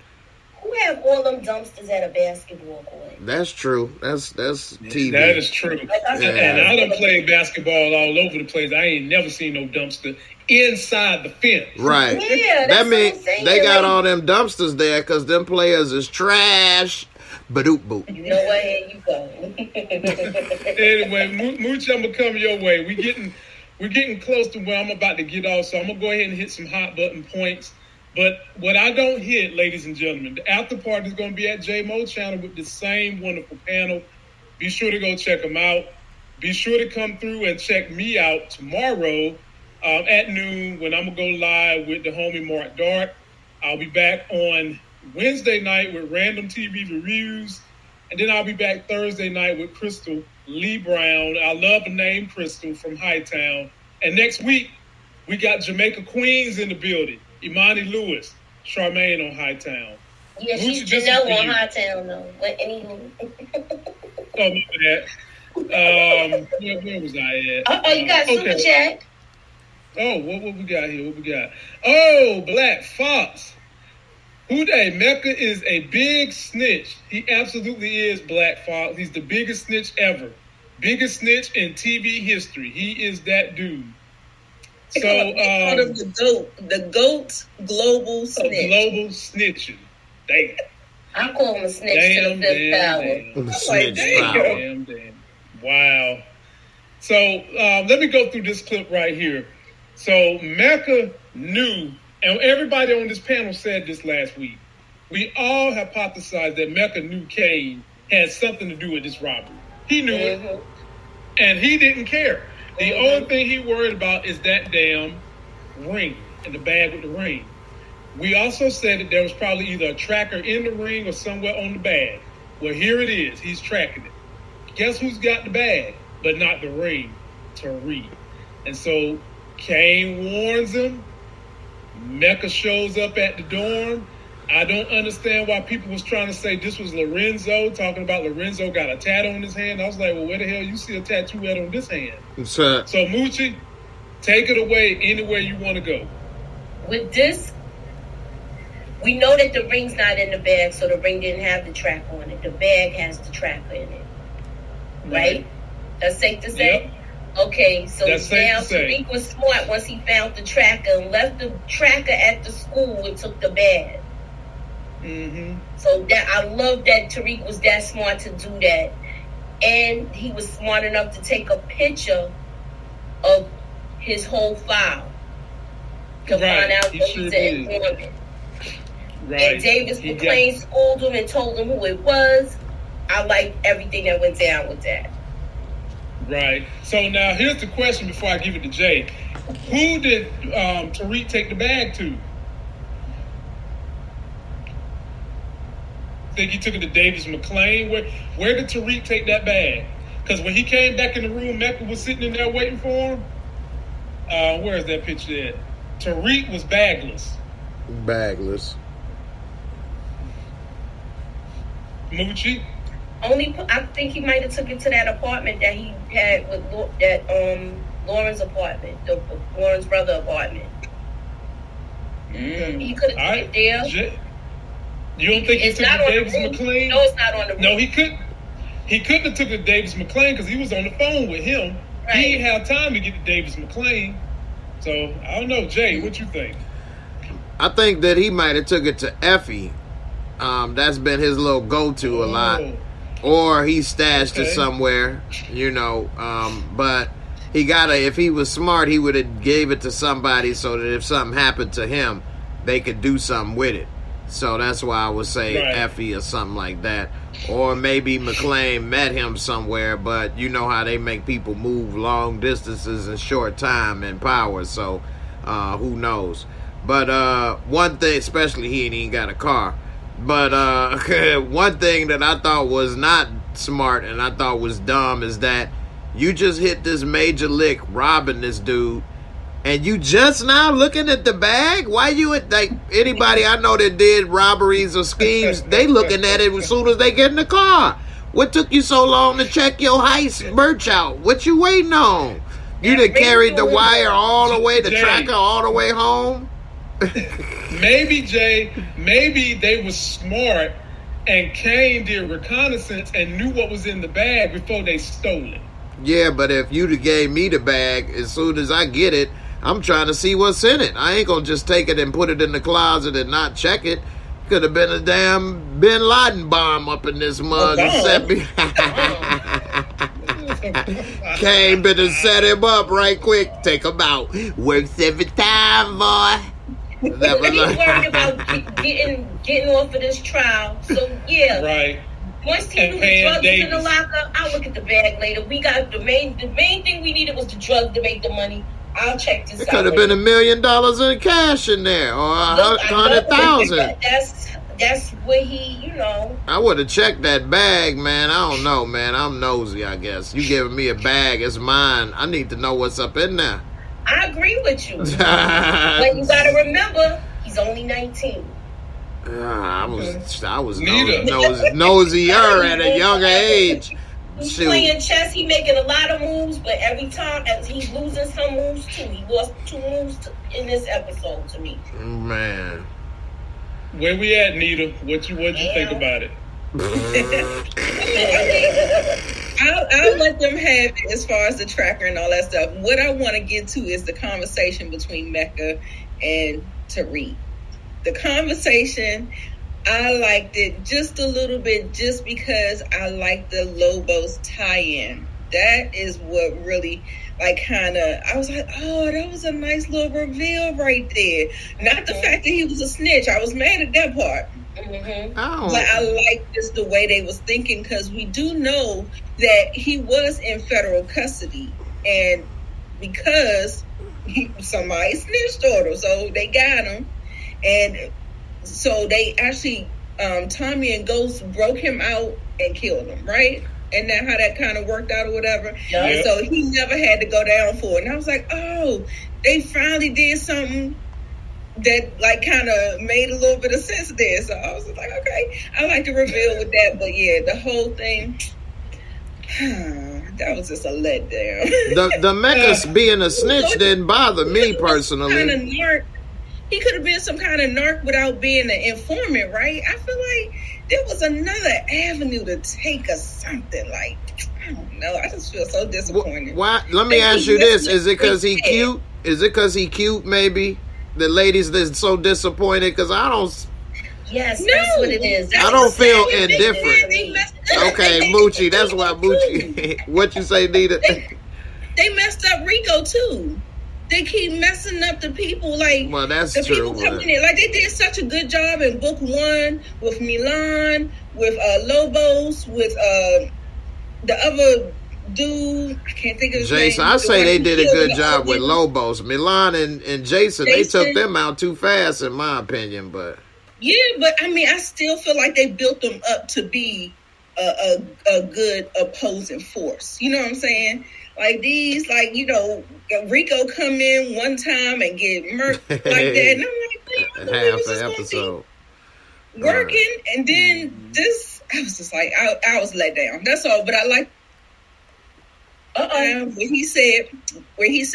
Who have all them dumpsters at a basketball court? That's true. That's TV. That is true. And I done played basketball all over the place. I ain't never seen no dumpster inside the fence. Right. Yeah, that means they got all them dumpsters there because them players is trash. Ba-doop boop. You know what? Here you go. Anyway, Mooch, I'm gonna come your way. We're getting close to where I'm about to get off, so I'm gonna go ahead and hit some hot button points. But what I don't hit, ladies and gentlemen, the after party is going to be at JMO channel with the same wonderful panel. Be sure to go check them out. Be sure to come through and check me out tomorrow at noon when I'm going to go live with the homie Mark Dart. I'll be back on Wednesday night with Random TV Reviews. And then I'll be back Thursday night with Crystal Lee Brown. I love the name Crystal from Hightown. And next week, we got Jamaica Queens in the building. Imani Lewis, Charmaine on Hightown. Yeah, she's Janelle on Hightown, though. But anywho. Oh, my bad. Where was I at? Oh, you got Super Chat. Oh, what we got here? What we got? Oh, Black Fox. Who day? Mecca is a big snitch. He absolutely is, Black Fox. He's the biggest snitch ever. Biggest snitch in TV history. He is that dude. So, part of the GOAT global snitch. Global snitching. Damn. I call him a snitch to the fifth power. Damn. Wow. So, let me go through this clip right here. So, Mecca knew, and everybody on this panel said this last week, we all hypothesized that Mecca knew Kane had something to do with this robbery. He knew it, and he didn't care. The only thing he worried about is that damn ring and the bag with the ring. We also said that there was probably either a tracker in the ring or somewhere on the bag. Well, here it is. He's tracking it. Guess who's got the bag, but not the ring? Tariq. And so Kane warns him. Mecca shows up at the dorm. I don't understand why people was trying to say this was Lorenzo, talking about Lorenzo got a tattoo on his hand. I was like, well, where the hell you see a tattoo at on this hand? So Moochie, take it away anywhere you want to go. With this, we know that the ring's not in the bag, so the ring didn't have the tracker on it. The bag has the tracker in it. Right? That's safe to say? Yep. Okay, so That's now safe Tariq was smart once he found the tracker and left the tracker at the school and took the bag. So that I love that Tariq was that smart to do that. And he was smart enough to take a picture of his whole file to find out that he's an informant. And Davis McClain schooled him and told him who it was. I like everything that went down with that. Right. So now here's the question before I give it to Jay. Who did Tariq take the bag to? Think he took it to Davis McClain? Where did Tariq take that bag? Because when he came back in the room, Mecca was sitting in there waiting for him. Where is that picture at? Tariq was bagless. Moochie? I think he might have took it to that apartment that he had with Lauren's apartment, the Lauren's brother apartment. He could have took it there. You don't think he took it to Davis McClain? No, it's not on the room. No, he couldn't. He couldn't have took it to Davis McClain because he was on the phone with him. Right. He didn't have time to get to Davis McClain. So I don't know, Jay. What you think? I think that he might have took it to Effie. That's been his little go-to a lot. Or he stashed it somewhere, but he if he was smart, he would have gave it to somebody so that if something happened to him, they could do something with it. So that's why I would say Effie or something like that. Or maybe McClain met him somewhere, but you know how they make people move long distances in short time and power, so who knows. But one thing, especially he ain't even got a car. But one thing that I thought was not smart and I thought was dumb is that you just hit this major lick robbing this dude and you just now looking at the bag? Why you like anybody I know that did robberies or schemes, they looking at it as soon as they get in the car. What took you so long to check your heist merch out? What you waiting on? You done carried the wire all the way, the tracker all the way home? Maybe, Jay, they were smart and Kane did reconnaissance and knew what was in the bag before they stole it. Yeah, but if you'd have gave me the bag, as soon as I get it, I'm trying to see what's in it. I ain't gonna just take it and put it in the closet and not check it. Could have been a damn Bin Laden bomb up in this mug. Kane better set him up right quick. Take him out. Works every time, boy. He's worried about getting off of this trial. So yeah, right. Once he knew the drugs was in the locker, I'll look at the bag later. We got the main thing we needed was the drugs to make the money. I'll check this out. Could have been $1 million in cash in there, or 100,000. That's where he, I would have checked that bag, man. I don't know, man. I'm nosy, I guess. You giving me a bag, it's mine. I need to know what's up in there. I agree with you. But you gotta remember, he's only 19. I was nosier at a younger age. He's playing chess. He making a lot of moves, but every time he's losing some moves too. He lost 2 moves in this episode to me. Man, where we at, Nita? What you think about it? I'll let them have it as far as the tracker and all that stuff. What I want to get to is the conversation between Mecca and Tariq. The conversation, I liked it just a little bit just because I like the Lobos tie-in That is what really, like, kind of, I was like, oh, that was a nice little reveal right there. Not the fact that he was a snitch. I was mad at that part. Mm-hmm. Oh. But I like just the way they was thinking, because we do know that he was in federal custody, and because somebody snitched on him, so they got him, and so they actually, Tommy and Ghost broke him out and killed him, right? And that how that kind of worked out or whatever. Yeah. And so he never had to go down for it. And I was like, oh, they finally did something that like kind of made a little bit of sense there. So I was like, okay, I like the reveal with that. But yeah, the whole thing, that was just a letdown. The Mecca being a snitch didn't bother me personally. Kind of narc. He could have been some kind of narc without being an informant, right? I feel like there was another avenue to take or something. Like, I don't know. I just feel so disappointed. Why? Let me ask you this: is it because he cute? Is it because he cute? Maybe the ladies that's so disappointed because I don't. Yes, that's what it is. I don't feel indifferent. Okay, Moochie. That's why Moochie. What you say, Nita? They messed up Rico too. They keep messing up the people, like, well, that's the true. People coming in. Like, they did such a good job in book 1 with Milan, with Lobos, with the other dude. I can't think of his Jason, name. I say they did a good job with Lobos. Milan and Jason, they took them out too fast, in my opinion. But yeah, but I mean, I still feel like they built them up to be a good opposing force. You know what I'm saying? Like these, like, you know, Rico come in one time and get murked like that, and I'm like, half the episode working, and then this, I was just like, I was let down. That's all. But I like where he said, when you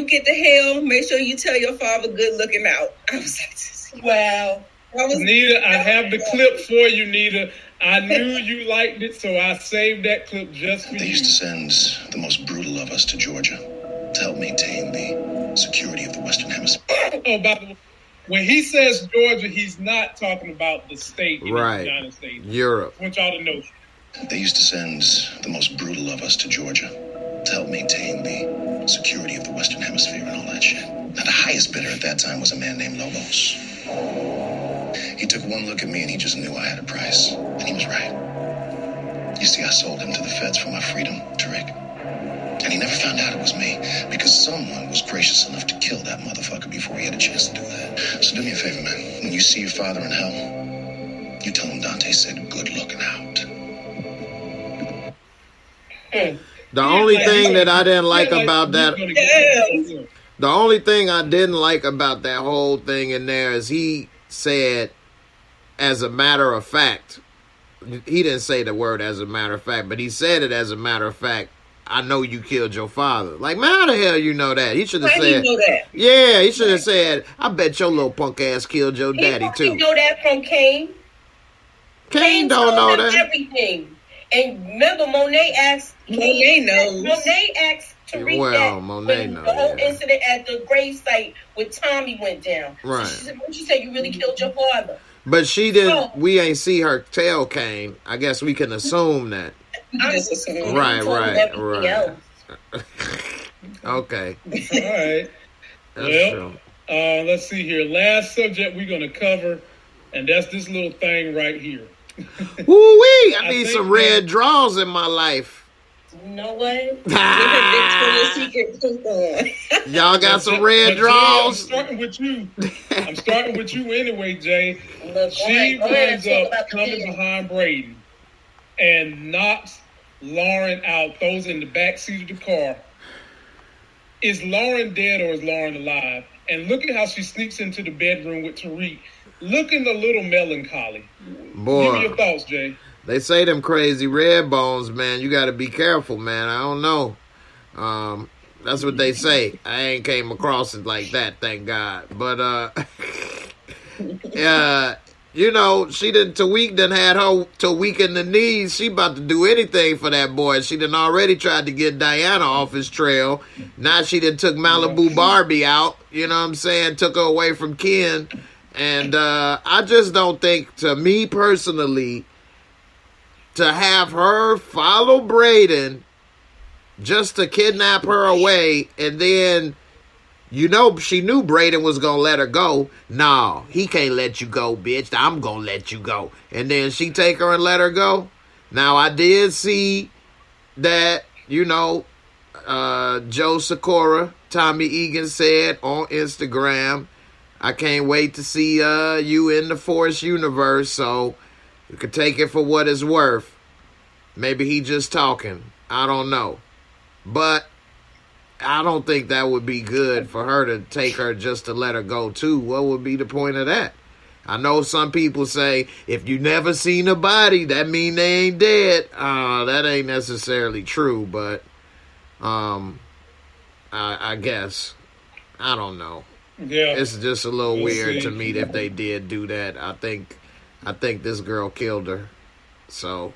get to hell, make sure you tell your father good looking out. I was like, wow. Nita, I have the clip for you, Nita. I knew you liked it, so I saved that clip just for you. They used to send the most brutal of us to Georgia to help maintain the security of the Western Hemisphere. Oh, by the way, when he says Georgia, he's not talking about the state in the United States. Europe. I want y'all to know. They used to send the most brutal of us to Georgia to help maintain the security of the Western Hemisphere and all that shit. Now, the highest bidder at that time was a man named Lobos. He took one look at me and he just knew I had a price. And he was right. You see, I sold him to the feds for my freedom, Tariq. And he never found out it was me because someone was gracious enough to kill that motherfucker before he had a chance to do that. So do me a favor, man. When you see your father in hell, you tell him Dante said good looking out. The only thing that I didn't like about that... The only thing I didn't like about that whole thing in there is he said, as a matter of fact, he didn't say the word as a matter of fact, but he said it as a matter of fact, I know you killed your father. Like, man, how the hell you know that? He should have said, know that? Yeah, he should have said, I bet your little punk ass killed your daddy too. You know that from Kane. Kane don't know that. Everything. And remember, Monet asked. Monet knows. Monet asked Tariq that Monet knows. The whole incident at the grave site with Tommy went down. Right. So she said, you really killed your father. But she didn't. We ain't see her tell Kane. I guess we can assume that. Right. Okay. All right. That's true. Let's see here. Last subject we're going to cover, and that's this little thing right here. Woo-wee! I need some red draws in my life. You know what? Y'all got some red draws? I'm starting with you. I'm starting with you anyway, Jay. She Go ahead, winds up coming behind Braden and knocks Lauren out, throws in the back seat of the car. Is Lauren dead or is Lauren alive? And look at how she sneaks into the bedroom with Tariq, looking a little melancholy. Boy, give me your thoughts, Jay. They say them crazy red bones, man. You got to be careful, man. I don't know. That's what they say. I ain't came across it like that, thank God. But you know, Tariq done had her to weaken the knees. She about to do anything for that boy. She done already tried to get Diana off his trail. Now she done took Malibu Barbie out. You know what I'm saying? Took her away from Ken. And I just don't think, to me personally, to have her follow Braden just to kidnap her away, and then, you know, she knew Braden was going to let her go. No, he can't let you go, bitch. I'm going to let you go. And then she take her and let her go. Now, I did see that, you know, Joe Sikora, Tommy Egan said on Instagram, I can't wait to see you in the Force universe, so you can take it for what it's worth. Maybe he just talking. I don't know. But I don't think that would be good for her to take her just to let her go too. What would be the point of that? I know some people say, if you never seen a body, that mean they ain't dead. That ain't necessarily true, but I guess. I don't know. Yeah. It's just a little weird to me if they did do that. I think this girl killed her. So.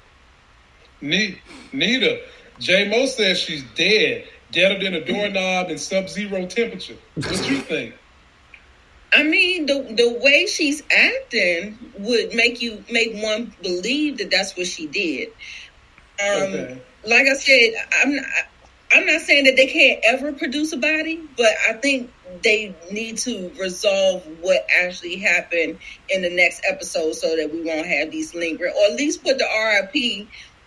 Nita, J-Mo says she's dead. Deader than a doorknob in sub-zero temperature. What you think? I mean, the way she's acting would make one believe that that's what she did. Okay. Like I said, I'm not saying that they can't ever produce a body, but I think they need to resolve what actually happened in the next episode so that we won't have these lingering, or at least put the RIP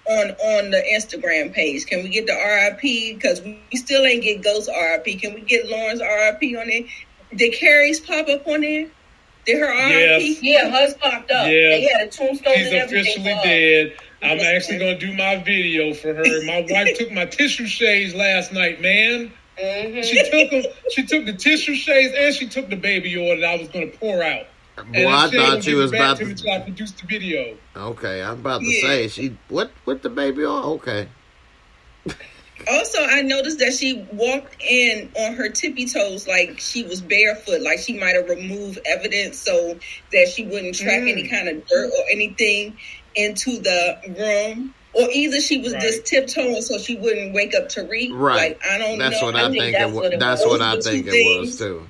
on the Instagram page. Can we get the RIP? Because we still ain't get Ghost RIP. Can we get Lauren's RIP on it? Did Carrie's pop up on there? Did her RIP? Yes. Yeah, hers popped up. Yes. They had a tombstone She's and everything. Officially dead. I'm actually going to do my video for her. My wife took my tissue shades last night, man. Mm-hmm. She took the tissue shades and she took the baby oil that I was going to pour out. Boy, I thought you was about to. I produced the video. Okay, I'm about to say she what the baby oil? Okay. Also, I noticed that she walked in on her tippy toes like she was barefoot, like she might have removed evidence so that she wouldn't track any kind of dirt or anything into the room. Or either she was just tiptoeing so she wouldn't wake up Tariq. Right. Like, I don't know. That's what I think it was. That's what I think it was too.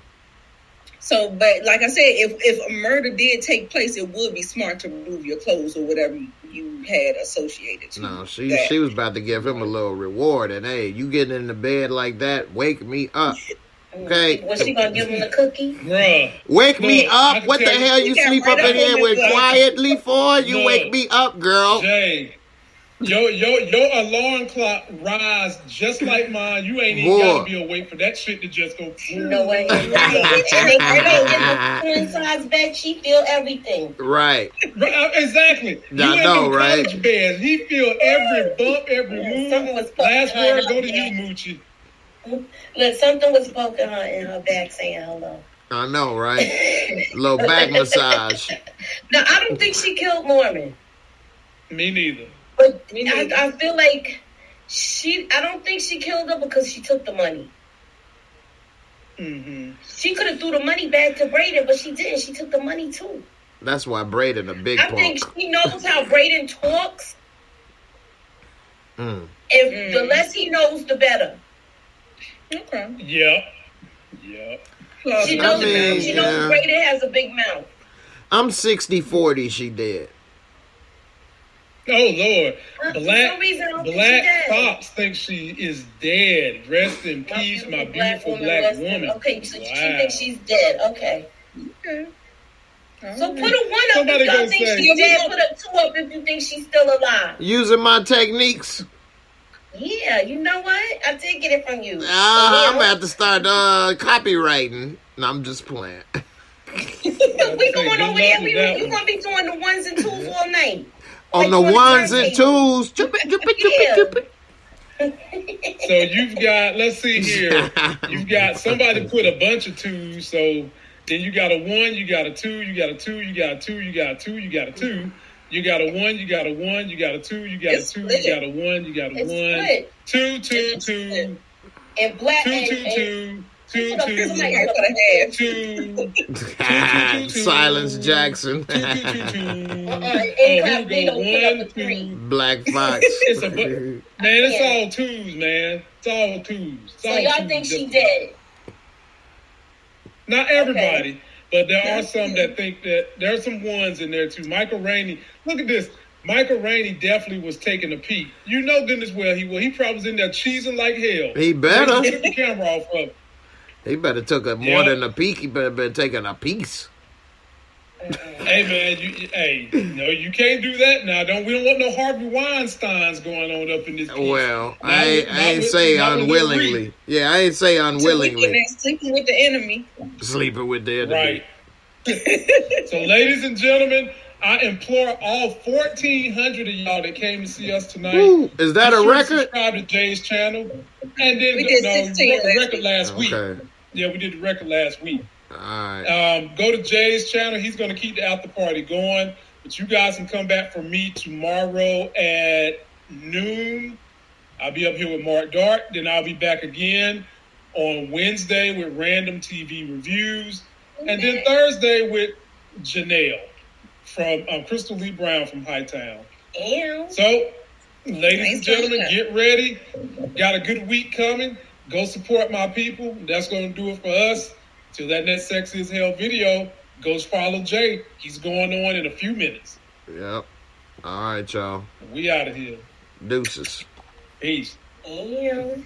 So, but like I said, if a murder did take place, it would be smart to remove your clothes or whatever you had associated to. No, she was about to give him a little reward, and hey, you getting in the bed like that, wake me up. Okay. Was she gonna give him a cookie? Bruh. Wake me up. What the hell you sleep up in here with quietly for? You wake me up, girl. Jay. Your alarm clock rise just like mine. You ain't even gotta be awake for that shit to just go. You know what? And they in the twin size bed. She feel everything. Right. Exactly. I know, right? College bed. He feel every bump, every move. Last word go to you, Moochie. Look, something was poking her in her back, saying hello. I know, right? Little back massage. No, I don't think she killed Norman. Me neither. But I feel like I don't think she killed her because she took the money. Mm-hmm. She could have threw the money back to Braden, but she didn't. She took the money too. That's why Braden a big punk. I think she knows how Braden talks. If the less he knows, the better. Okay. Yeah. She knows Braden has a big mouth. I'm 60-40, she did. Oh, Lord. Black Fox thinks she is dead. Rest in peace, my beautiful black woman. Okay, so she thinks she's dead. Okay. So put a 1 up if y'all think she's dead. Put a 2 up if you think she's still alive. Using my techniques. Yeah, you know what? I did get it from you. I'm about to start copywriting. No, I'm just playing. We going over here. You're going to be doing the 1s and 2s all night. On the 1s and 2s. So you've got, let's see here. You've got somebody put a bunch of 2s. So then you got a 1, you got a 2, you got a 2, you got a 2, you got a 2, you got a 2. You got a 1, you got a 1, you got a 2, you got a 2, you got a 1, you got a 1. 2, 2, 2. And black 2, 2, 2. 2, 2, 2. Silence Jackson. 2, 2, 2. Here we go. 1, 2. Black Fox. Man, it's all 2s, man. It's all 2s. So y'all think she dead? Not everybody, but there are some that think that there are some 1s in there too. Michael Rainey, look at this. Michael Rainey definitely was taking a peek. You know goodness well he was. He probably was in there cheesing like hell. He better. He took the camera off of him. He better took more than a peek. He better been taking a piece. Hey man, you can't do that now. We don't want no Harvey Weinsteins going on up in this piece. Well, I ain't say unwillingly. Yeah, I ain't say unwillingly. Sleeping with the enemy. Sleeping with the enemy. Right. So, ladies and gentlemen, I implore all 1,400 of y'all that came to see us tonight. Ooh, is that a record? Subscribe to Jay's channel, and then we did 16 the record last week. Okay. Yeah, we did the record last week. All right. Go to Jay's channel. He's going to keep the after party going. But you guys can come back for me tomorrow at noon. I'll be up here with Mark Dart. Then I'll be back again on Wednesday with random TV reviews. And then Thursday with Janelle from Crystal Lee Brown from Hightown. Ew. So, ladies and gentlemen, get ready. Got a good week coming. Go support my people. That's going to do it for us. Till that next Sexy as Hell video, go follow Jay. He's going on in a few minutes. Yep. All right, y'all. We out of here. Deuces. Peace. Ew.